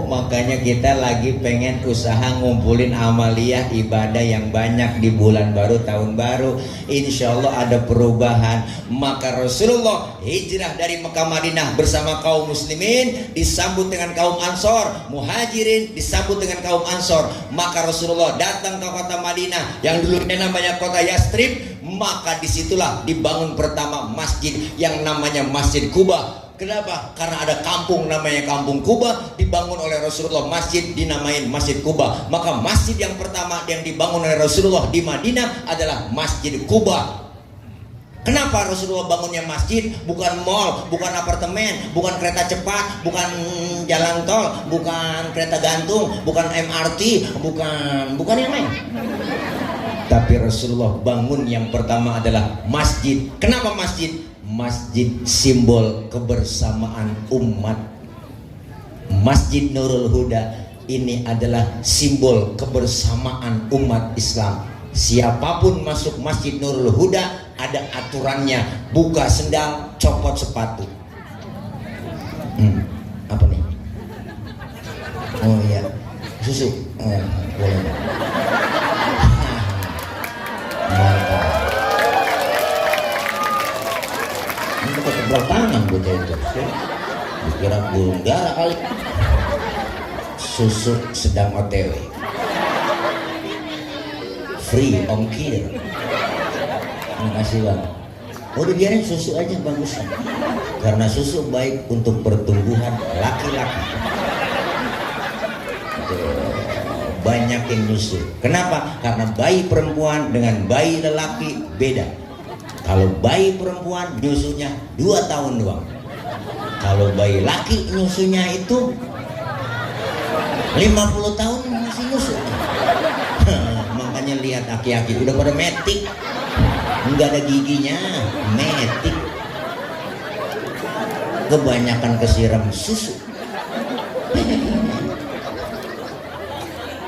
Makanya kita lagi pengen usaha ngumpulin amaliyah ibadah yang banyak di bulan baru, tahun baru. Insya Allah ada perubahan. Maka Rasulullah hijrah dari Mekah Madinah bersama kaum muslimin, disambut dengan kaum Ansor. Muhajirin disambut dengan kaum Ansor. Maka Rasulullah datang ke kota Madinah yang dulunya namanya kota Yastrib. Maka disitulah dibangun pertama masjid yang namanya Masjid Kuba. Kenapa? Karena ada kampung namanya Kampung Kuba, dibangun oleh Rasulullah, masjid dinamain Masjid Kuba. Maka masjid yang pertama yang dibangun oleh Rasulullah di Madinah adalah Masjid Kuba. Kenapa Rasulullah bangunnya masjid? Bukan mall, bukan apartemen, bukan kereta cepat, bukan jalan tol, bukan kereta gantung, bukan MRT, bukan yang lain. Tapi Rasulullah bangun yang pertama adalah masjid. Kenapa masjid? Masjid simbol kebersamaan umat. Masjid Nurul Huda ini adalah simbol kebersamaan umat Islam. Siapapun masuk Masjid Nurul Huda ada aturannya, buka sendal, copot sepatu. Apa nih? Oh iya, susu. Boleh. Ini kok sebelah tangan buat itu. Kira gulung darah kali. Susu sedang OTW. Free ongkir. Terima kasih bang. Udah biarin susu aja bagus. Karena susu baik untuk pertumbuhan laki-laki. Banyak yang nyusu. Kenapa? Karena bayi perempuan dengan bayi lelaki beda. Kalau bayi perempuan nyusunya 2 tahun doang. Kalau bayi laki nyusunya itu 50 tahun masih nyusu. Makanya Makanya lihat aki-aki udah pada metik, nggak ada giginya, metik. Kebanyakan kesiram susu.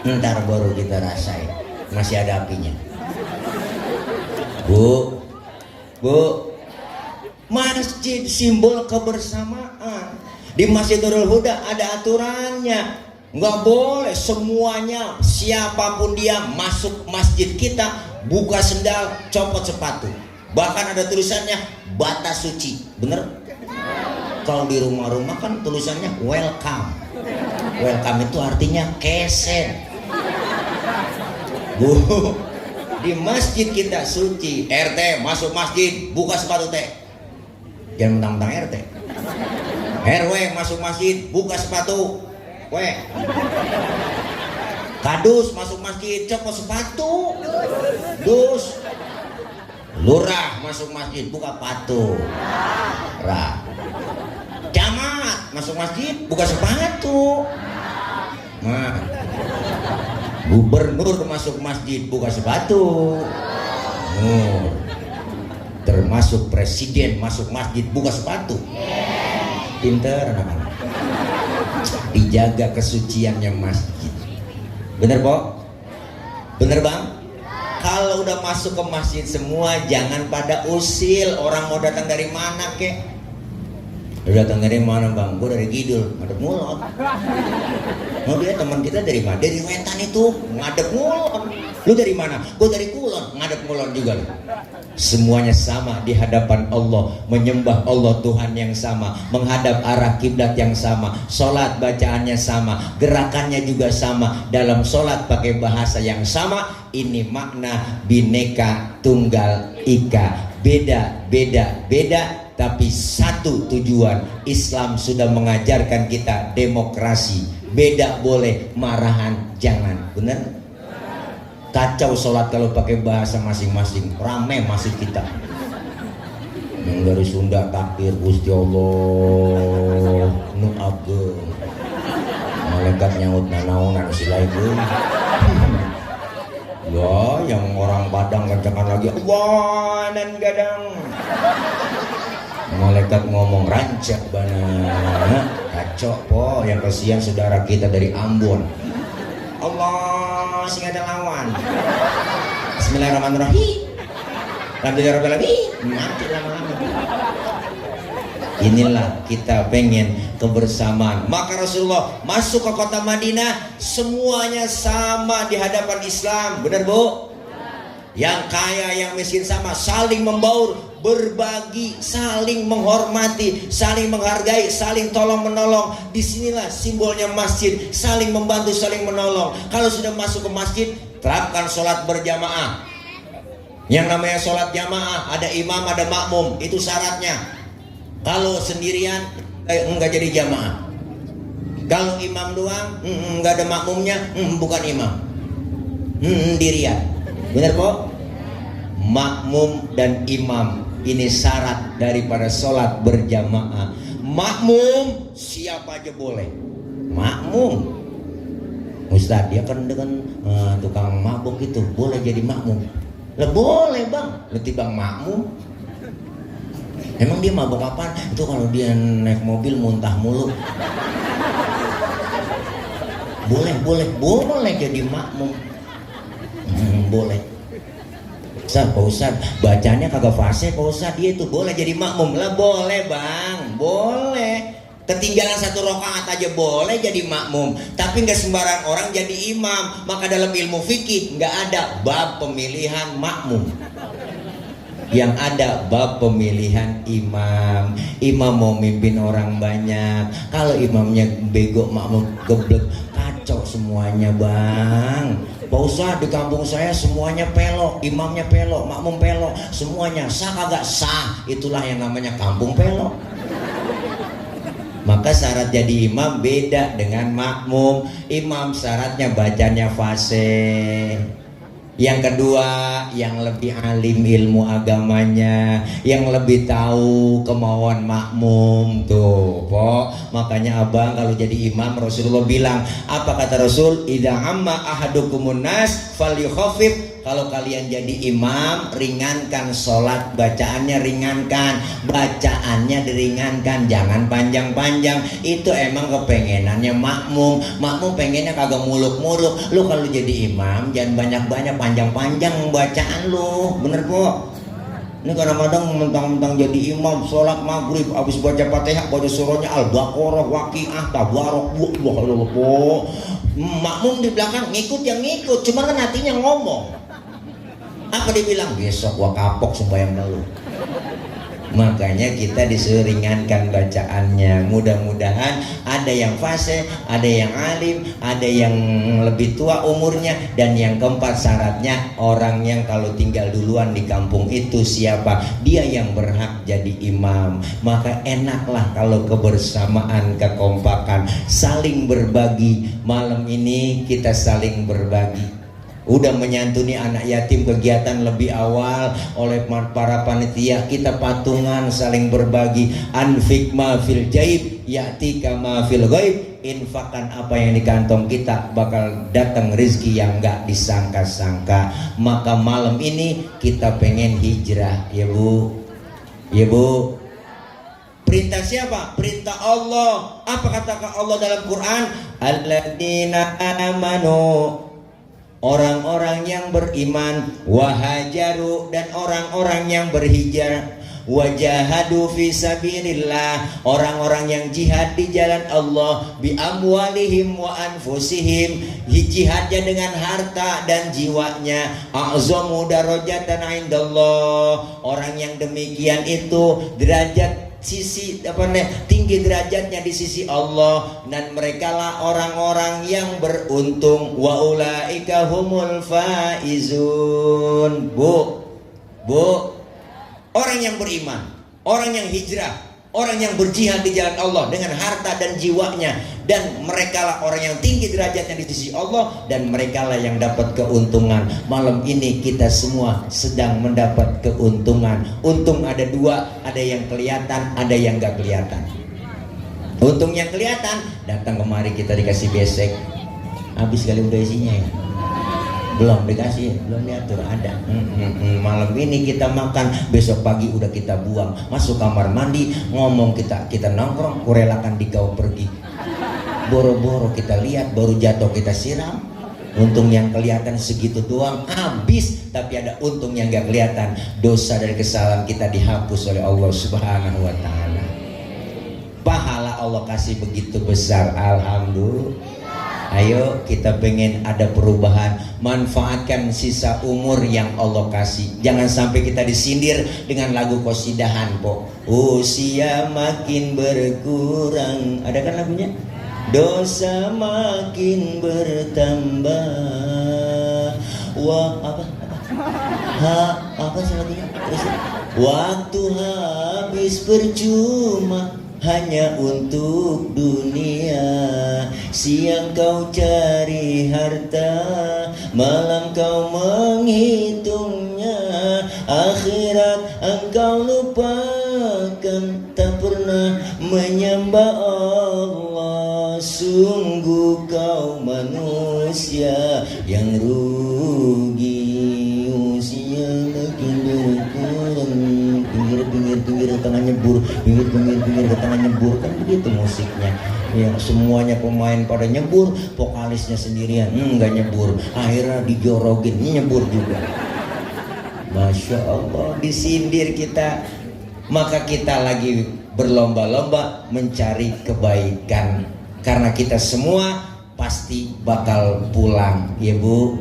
Ntar baru kita rasain, masih ada apinya. Bu, masjid simbol kebersamaan. Di Masjidul Huda ada aturannya. Nggak boleh semuanya, siapapun dia masuk masjid kita buka sendal, copot sepatu. Bahkan ada tulisannya batas suci. Bener? Kalau di rumah-rumah kan tulisannya welcome. Welcome itu artinya kesen. Bu, di masjid kita suci. RT masuk masjid buka sepatu teh. Jangan mentang-mentang RT. RW masuk masjid buka sepatu. Kadus masuk masjid copot sepatu. Dus. Lurah masuk masjid buka sepatu. Camat masuk masjid buka sepatu. Nah, gubernur masuk masjid buka sepatu. Termasuk presiden masuk masjid buka sepatu. Pinter anak-anak. Dijaga kesuciannya masjid. Bener Pok? Bener Bang? Kalau udah masuk ke masjid semua jangan pada usil. Orang mau datang dari mana kek? Datang dari mana Bang? Gue dari Kidul, ngadep mulot. Oh dia teman kita dari mana? Dari Wetan itu, ngadep mulot. Lu dari mana? Gue dari Kulon, ngadep mulot juga. Semuanya sama di hadapan Allah, menyembah Allah Tuhan yang sama, menghadap arah kiblat yang sama, sholat bacaannya sama, gerakannya juga sama, dalam sholat pakai bahasa yang sama. Ini makna Bhinneka Tunggal Ika, beda, tapi satu tujuan. Islam sudah mengajarkan kita demokrasi. Beda boleh, marahan jangan. Bener? Kacau sholat kalau pakai bahasa masing-masing. Rame masih kita. Yang dari Sunda takbir Gusti Allah nu ageng. Malaikat nyaut nanaonan silaikeun. Ya, yang orang Padang kencangkan lagi Allah dan gadang. Malaikat ngomong rancak bana. Kacau po, yang kasihan saudara kita dari Ambon. Allah sing ada lawan. Bismillahirrahmanirrahim. Mati lama-lama. Inilah kita pengen kebersamaan. Maka Rasulullah masuk ke kota Madinah semuanya sama di hadapan Islam. Benar Bu? Yang kaya yang miskin sama, saling membaur, berbagi, saling menghormati, saling menghargai, saling tolong menolong. Disinilah simbolnya masjid, saling membantu, saling menolong. Kalau sudah masuk ke masjid, terapkan sholat berjamaah. Yang namanya sholat jamaah, ada imam, ada makmum, itu syaratnya. Kalau sendirian, enggak jadi jamaah. Kalau imam doang, enggak ada makmumnya, bukan imam. Dirian. Benar Pak? Makmum dan imam ini syarat daripada sholat berjamaah. Makmum siapa aja boleh. Makmum Ustadz dia kan dengan tukang mabuk itu boleh jadi makmum. Lah boleh Bang, lebih Bang makmum. Emang dia mabuk apaan? Itu kalau dia naik mobil muntah mulu. Boleh jadi makmum. Boleh. Pak Ustadz bacanya kagak fase Pak Ustadz, dia itu boleh jadi makmum. Lah boleh Bang, boleh. Ketinggalan satu rakaat aja boleh jadi makmum. Tapi nggak sembarang orang jadi imam. Maka dalam ilmu fikih nggak ada bab pemilihan makmum. Yang ada bab pemilihan imam. Imam mau mimpin orang banyak. Kalau imamnya bego makmum geblek, kacau semuanya Bang. Pak Ustadz di kampung saya semuanya pelok, imamnya pelok, makmum pelok, semuanya sah kagak sah. Itulah yang namanya kampung pelok. Maka syarat jadi imam beda dengan makmum. Imam syaratnya bacanya fase. Yang kedua, yang lebih alim ilmu agamanya, yang lebih tahu kemauan makmum tuh, Pok. Makanya Abang kalau jadi imam Rasulullah bilang, apa kata Rasul? Idza amma ahadukumun nas falyukhaffif. kalau kalian jadi imam, ringankan sholat, bacaannya ringankan, bacaannya diringankan, jangan panjang-panjang. Itu emang kepengenannya makmum. Makmum pengennya kagak muluk-muluk. Lu kalau jadi imam jangan banyak-banyak, panjang-panjang bacaan lu, bener po? Ini kadang-kadang mentang-mentang jadi imam sholat maghrib habis baca Fatihah baca surahnya Al-Baqarah, Waqiah, Tabarok, makmum di belakang ngikut yang ngikut, cuma kan hatinya ngomong. Apa dibilang? Besok gua kapok sembahyang lu. Makanya kita disuruh ringankan bacaannya. Mudah-mudahan ada yang fase, ada yang alim, ada yang lebih tua umurnya, dan yang keempat syaratnya orang yang kalau tinggal duluan di kampung itu siapa? Dia yang berhak jadi imam. Maka enaklah kalau kebersamaan, kekompakan, saling berbagi. Malam ini kita saling berbagi. Udah menyantuni anak yatim kegiatan lebih awal oleh para panitia, kita patungan saling berbagi. Anfik ma fil jaib ya'ti kama fil ghaib. Infakkan apa yang di kantong kita, bakal datang rezeki yang gak disangka-sangka. Maka malam ini kita pengen hijrah, ya Bu. Ya Bu. Perintah siapa? Perintah Allah. Apa kata Allah dalam Quran? Alladzina amanu, orang-orang yang beriman, wahajaru, dan orang-orang yang berhijrah, wajahadu fi sabilillah, orang-orang yang jihad di jalan Allah, bi amwalihim wa anfusihim, jihadnya dengan harta dan jiwanya, a'zamu darajatan indallah, orang yang demikian itu derajat tinggi derajatnya di sisi Allah, dan merekalah orang-orang yang beruntung. Wa ulaika humul faizun. Bu, orang yang beriman, orang yang hijrah, orang yang berjihad di jalan Allah dengan harta dan jiwanya, dan merekalah orang yang tinggi derajatnya di sisi Allah, dan merekalah yang dapat keuntungan. Malam ini kita semua sedang mendapat keuntungan. Untung ada dua, ada yang kelihatan, ada yang gak kelihatan. Untung yang kelihatan, datang kemari kita dikasih besek, habis kali udah isinya ya. Belum dikasih, belum diatur, ada. Malam ini kita makan, besok pagi udah kita buang. Masuk kamar mandi, ngomong kita nongkrong, kurelakan dikau pergi. Boro-boro kita lihat, baru jatuh kita siram. Untung yang kelihatan segitu doang, habis. Tapi ada untung yang gak kelihatan. Dosa dari kesalahan kita dihapus oleh Allah Subhanahu wa ta'ala. Pahala Allah kasih begitu besar, alhamdulillah. Ayo kita pengen ada perubahan, manfaatkan sisa umur yang Allah kasih. Jangan sampai kita disindir dengan lagu qasidahan po. Usia makin berkurang, ada kan lagunya? Dosa makin bertambah. Wah apa sih lagunya? Terus, waktu habis percuma hanya untuk dunia. Siang kau cari harta, malam kau menghitungnya. Akhirat engkau lupakan, tak pernah menyembah Allah. Sungguh kau manusia yang rugi. Usia makin berkurang, pinggir tengah nyebur, pinggir tengah nyebur, kan begitu musiknya. Ya, semuanya pemain pada nyebur, vokalisnya sendirian nggak nyebur, akhirnya dijorogin nyebur juga. Masya Allah, disindir kita. Maka kita lagi berlomba-lomba mencari kebaikan, karena kita semua pasti bakal pulang, ya Bu.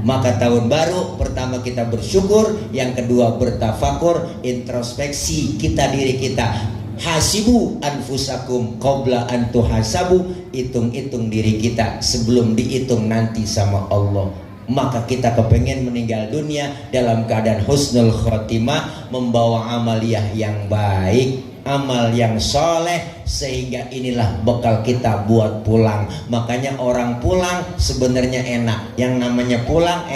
Maka tahun baru pertama kita bersyukur, yang kedua bertafakur, introspeksi kita diri kita. Hasibu anfusakum qabla an tuhasabu, hitung-hitung diri kita sebelum dihitung nanti sama Allah. Maka kita kepengen meninggal dunia dalam keadaan husnul khotimah, membawa amaliyah yang baik, amal yang soleh, sehingga inilah bekal kita buat pulang. Makanya orang pulang sebenarnya enak. Yang namanya pulang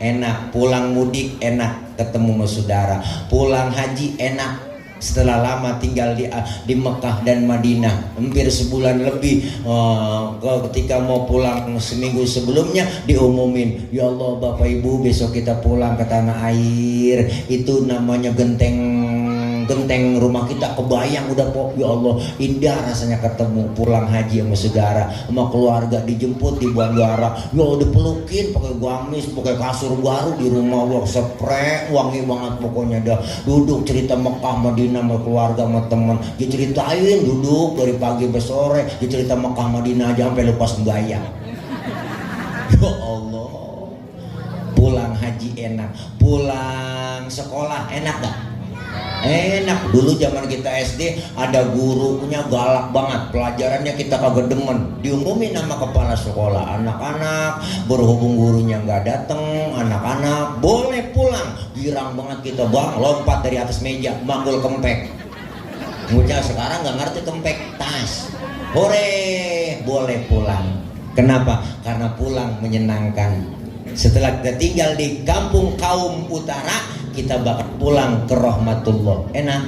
enak. Pulang mudik enak, ketemu sama saudara. Pulang haji enak, setelah lama tinggal di Mekah dan Madinah hampir sebulan lebih. Ketika mau pulang seminggu sebelumnya diumumin, ya Allah Bapak Ibu besok kita pulang ke tanah air. Itu namanya genteng rumah kita kebayang udah kok. Ya Allah indah rasanya ketemu pulang haji sama saudara sama keluarga, dijemput di bandara, ya dipelukin pakai gamis, pakai kasur baru di rumah, wah sprek wangi banget pokoknya. Dah duduk cerita Mekah Madinah sama keluarga sama teman, diceritain duduk dari pagi sampai sore, dicerita Mekah Madinah aja sampai lepas sembahyang. Ya Allah, pulang haji enak, pulang sekolah enak gak? Enak. Dulu zaman kita SD ada gurunya galak banget, pelajarannya kita kagak demen, diumumin sama kepala sekolah, anak-anak berhubung gurunya nggak dateng, anak-anak boleh pulang. Girang banget kita bang, lompat dari atas meja manggul kempek. Bocah sekarang nggak ngerti kempek, tas. Hore, boleh pulang. Kenapa? Karena pulang menyenangkan. Setelah kita tinggal di kampung kaum utara, kita bakal pulang ke rahmatullah. Enak.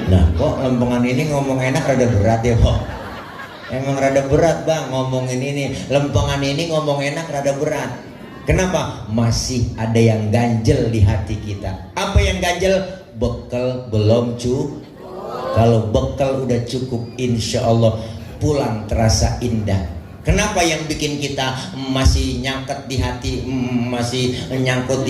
Nah kok lempengan ini ngomong enak rada berat ya kok. Emang rada berat bang ngomongin ini. Lempengan ini ngomong enak rada berat. Kenapa? Masih ada yang ganjel di hati kita. Apa yang ganjel? Bekal belum cukup. Kalau bekal udah cukup, insya Allah pulang terasa indah. Kenapa yang bikin kita masih nyangkut di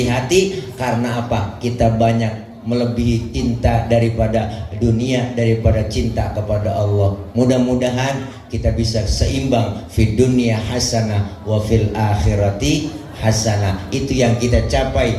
hati? Karena apa? Kita banyak melebihi cinta daripada dunia, daripada cinta kepada Allah. Mudah-mudahan kita bisa seimbang, fid dunya hasanah wa fil akhirati hasanah. Itu yang kita capai.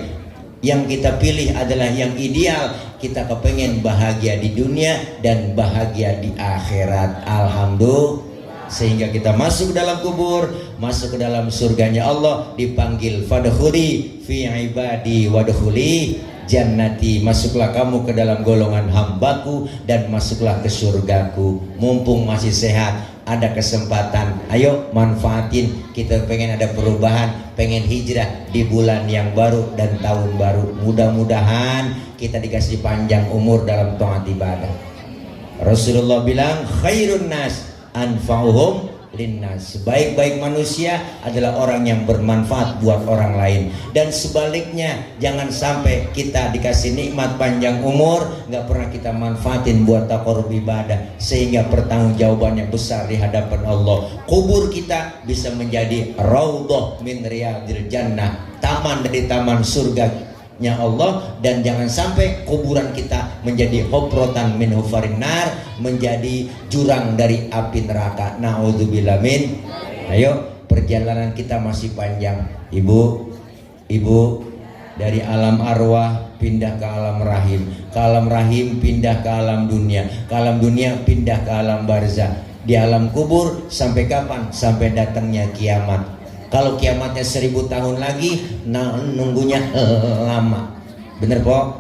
Yang kita pilih adalah yang ideal. Kita kepengen bahagia di dunia dan bahagia di akhirat. Alhamdulillah. Sehingga kita masuk ke dalam kubur, masuk ke dalam surganya Allah, dipanggil fadkhuli fi ibadi wadkhuli jannati. Masuklah kamu ke dalam golongan hambaku dan masuklah ke surgaku. Mumpung masih sehat, ada kesempatan, ayo manfaatin. Kita pengen ada perubahan, pengen hijrah di bulan yang baru dan tahun baru. Mudah-mudahan kita dikasih panjang umur dalam taat ibadah. Rasulullah bilang khairun nas anfa'uhum linnas. Sebaik-baik manusia adalah orang yang bermanfaat buat orang lain. Dan sebaliknya, jangan sampai kita dikasih nikmat panjang umur nggak pernah kita manfaatin buat taqarrub ibadah, sehingga pertanggungjawabannya besar di hadapan Allah. Kubur kita bisa menjadi raudhah min riyadil jannah, taman dari taman surga Allah. Dan jangan sampai kuburan kita menjadi hufratan min hufarin nar, menjadi jurang dari api neraka. Naudzubillah min. Ayo, perjalanan kita masih panjang. Ibu dari alam arwah pindah ke alam rahim, ke alam rahim pindah ke alam dunia, ke alam dunia pindah ke alam barzah. Di alam kubur sampai kapan? Sampai datangnya kiamat. Kalau kiamatnya 1000 tahun lagi, nunggunya lama. Bener po?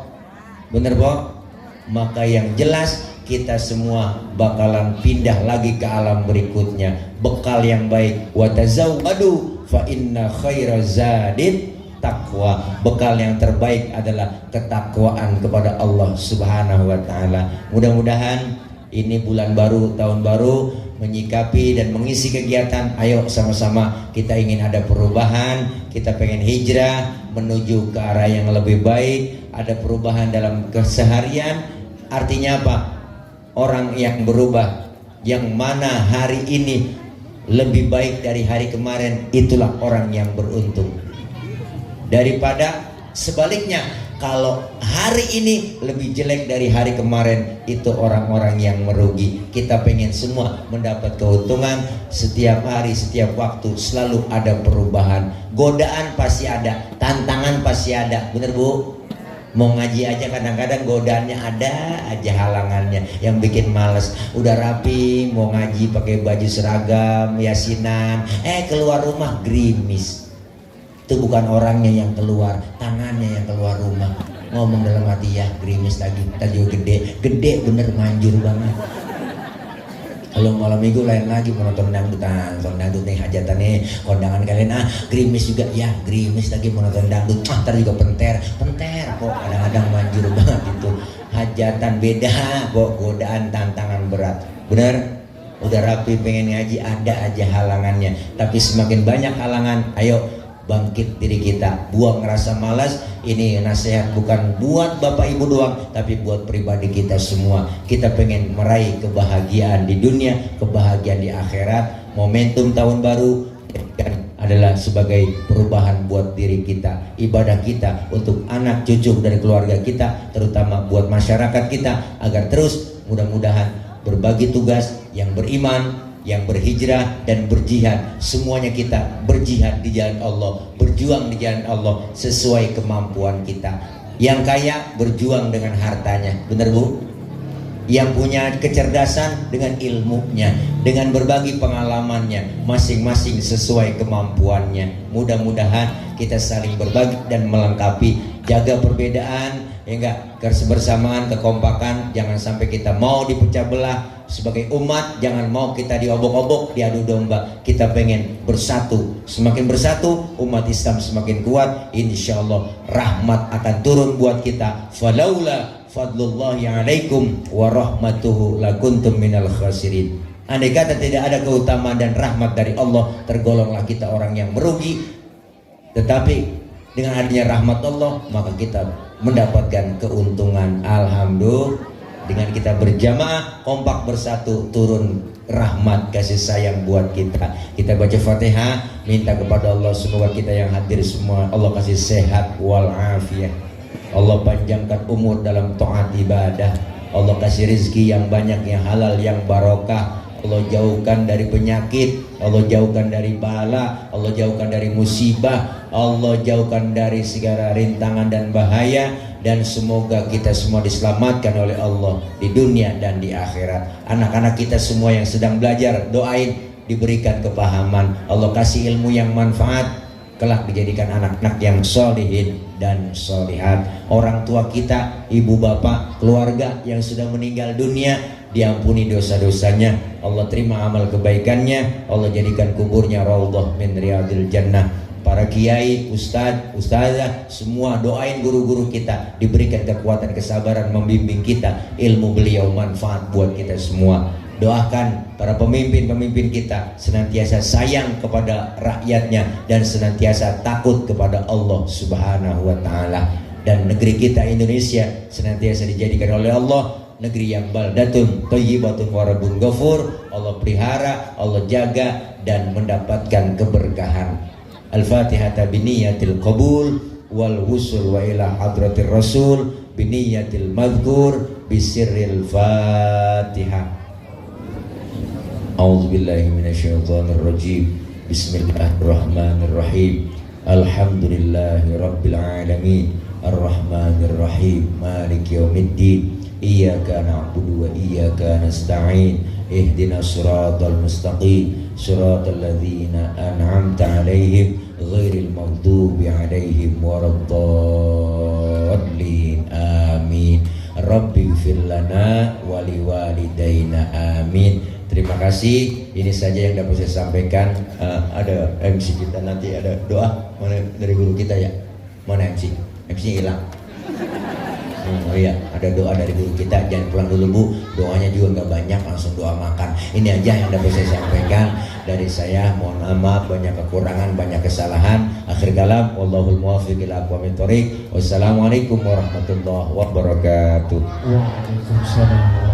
Maka yang jelas kita semua bakalan pindah lagi ke alam berikutnya. Bekal yang baik. Wa tazawwadu fa inna khairaz zadit taqwa. Bekal yang terbaik adalah ketakwaan kepada Allah Subhanahu wa taala. Mudah-mudahan ini bulan baru, tahun baru, menyikapi dan mengisi kegiatan. Ayo sama-sama kita ingin ada perubahan, kita pengen hijrah menuju ke arah yang lebih baik, ada perubahan dalam keseharian. Artinya apa? Orang yang berubah, yang mana hari ini lebih baik dari hari kemarin, itulah orang yang beruntung. Daripada sebaliknya, kalau hari ini lebih jelek dari hari kemarin, itu orang-orang yang merugi. Kita pengen semua mendapat keuntungan. Setiap hari, setiap waktu selalu ada perubahan. Godaan pasti ada, tantangan pasti ada. Bener Bu? Mau ngaji aja kadang-kadang godaannya ada aja, halangannya yang bikin males. Udah rapi mau ngaji pakai baju seragam yasinan, keluar rumah gerimis. Itu bukan orangnya yang keluar, tangannya yang keluar rumah. Ngomong dalam hati, ya gerimis lagi, tadi gede bener, manjur banget. Kalau malam minggu lain lagi menonton dangdutan, nonton dangdut nih hajatan nih, kondangan kalian gerimis juga ya, gerimis lagi menonton dangdut, ntar juga penter kok kadang-kadang manjur banget itu hajatan beda kok, godaan tantangan berat, bener. Udah rapi pengen ngaji ada aja halangannya, tapi semakin banyak halangan, ayo bangkit diri kita, buang rasa malas. Ini nasihat bukan buat bapak ibu doang, tapi buat pribadi kita semua. Kita pengen meraih kebahagiaan di dunia, kebahagiaan di akhirat. Momentum tahun baru adalah sebagai perubahan buat diri kita, ibadah kita untuk anak cucu dari keluarga kita, terutama buat masyarakat kita, agar terus mudah-mudahan berbagi tugas yang beriman, yang berhijrah dan berjihad. Semuanya kita berjihad di jalan Allah, berjuang di jalan Allah sesuai kemampuan kita. Yang kaya berjuang dengan hartanya, benar Bu? Yang punya kecerdasan dengan ilmunya, dengan berbagi pengalamannya, masing-masing sesuai kemampuannya. Mudah-mudahan kita saling berbagi dan melengkapi, jaga perbedaan, ya enggak, kebersamaan, kekompakan, jangan sampai kita mau dipecah belah. Sebagai umat jangan mau kita diobok-obok, diadu domba. Kita pengen bersatu. Semakin bersatu, umat Islam semakin kuat. Insya Allah rahmat akan turun buat kita. Falaula fadlullahi alaikum wa rahmatuhu lakuntum minal khasirin. Andai kata tidak ada keutamaan dan rahmat dari Allah, tergolonglah kita orang yang merugi. Tetapi dengan adanya rahmat Allah, maka kita mendapatkan keuntungan. Alhamdulillah. Dengan kita berjamaah, kompak bersatu, turun rahmat kasih sayang buat kita. Kita baca Fatihah, minta kepada Allah semoga kita yang hadir semua Allah kasih sehat wal afiat. Allah panjangkan umur dalam taat ibadah. Allah kasih rezeki yang banyak, yang halal, yang barokah. Allah jauhkan dari penyakit, Allah jauhkan dari bala, Allah jauhkan dari musibah, Allah jauhkan dari segala rintangan dan bahaya. Dan semoga kita semua diselamatkan oleh Allah di dunia dan di akhirat. Anak-anak kita semua yang sedang belajar, doain diberikan kepahaman, Allah kasih ilmu yang manfaat, kelak dijadikan anak-anak yang solihin dan solihat. Orang tua kita, ibu bapak, keluarga yang sudah meninggal dunia, diampuni dosa-dosanya, Allah terima amal kebaikannya, Allah jadikan kuburnya raudhah min riyadil jannah. Para kiai, ustadz, ustazah, semua doain guru-guru kita diberikan kekuatan, kesabaran membimbing kita, ilmu beliau manfaat buat kita semua. Doakan para pemimpin-pemimpin kita senantiasa sayang kepada rakyatnya dan senantiasa takut kepada Allah Subhanahu wa taala. Dan negeri kita Indonesia senantiasa dijadikan oleh Allah negeri yang baldatun thayyibatun wa rabbun ghafur. Allah pelihara, Allah jaga dan mendapatkan keberkahan. Al-Fatihah biniyatil qabul wal wusul wa ila hadratir rasul biniyatil madhkur bisirril Fatihah. A'udzubillahi minasyaitonir rajim. Bismillahirrahmanirrahim. Alhamdulillahi rabbil alamin. Arrahmanir rahim. Maliki yaumiddin. Iyyaka na'budu wa iyyaka nasta'in. Ihdinas siratal mustaqim. Siratal ladzina an'amta 'alaihim ghairil maghdubi 'alaihim waladdallin. Amin. Rabbighfir lana wa liwalidayna. Amin. Terima kasih. Ini saja yang dapat saya sampaikan. Ada MC kita nanti, ada doa mana dari guru kita ya? Mana MC? MC hilang. Oh iya, ada doa dari guru kita. Jangan pulang dulu Bu, doanya juga nggak banyak, langsung doa makan. Ini aja yang dapat saya sampaikan dari saya. Mohon maaf banyak kekurangan, banyak kesalahan. Akhir kalam, wallahul muwaffiq ila aqwamit thoriq. Wassalamualaikum warahmatullahi wabarakatuh. Waalaikumsalam.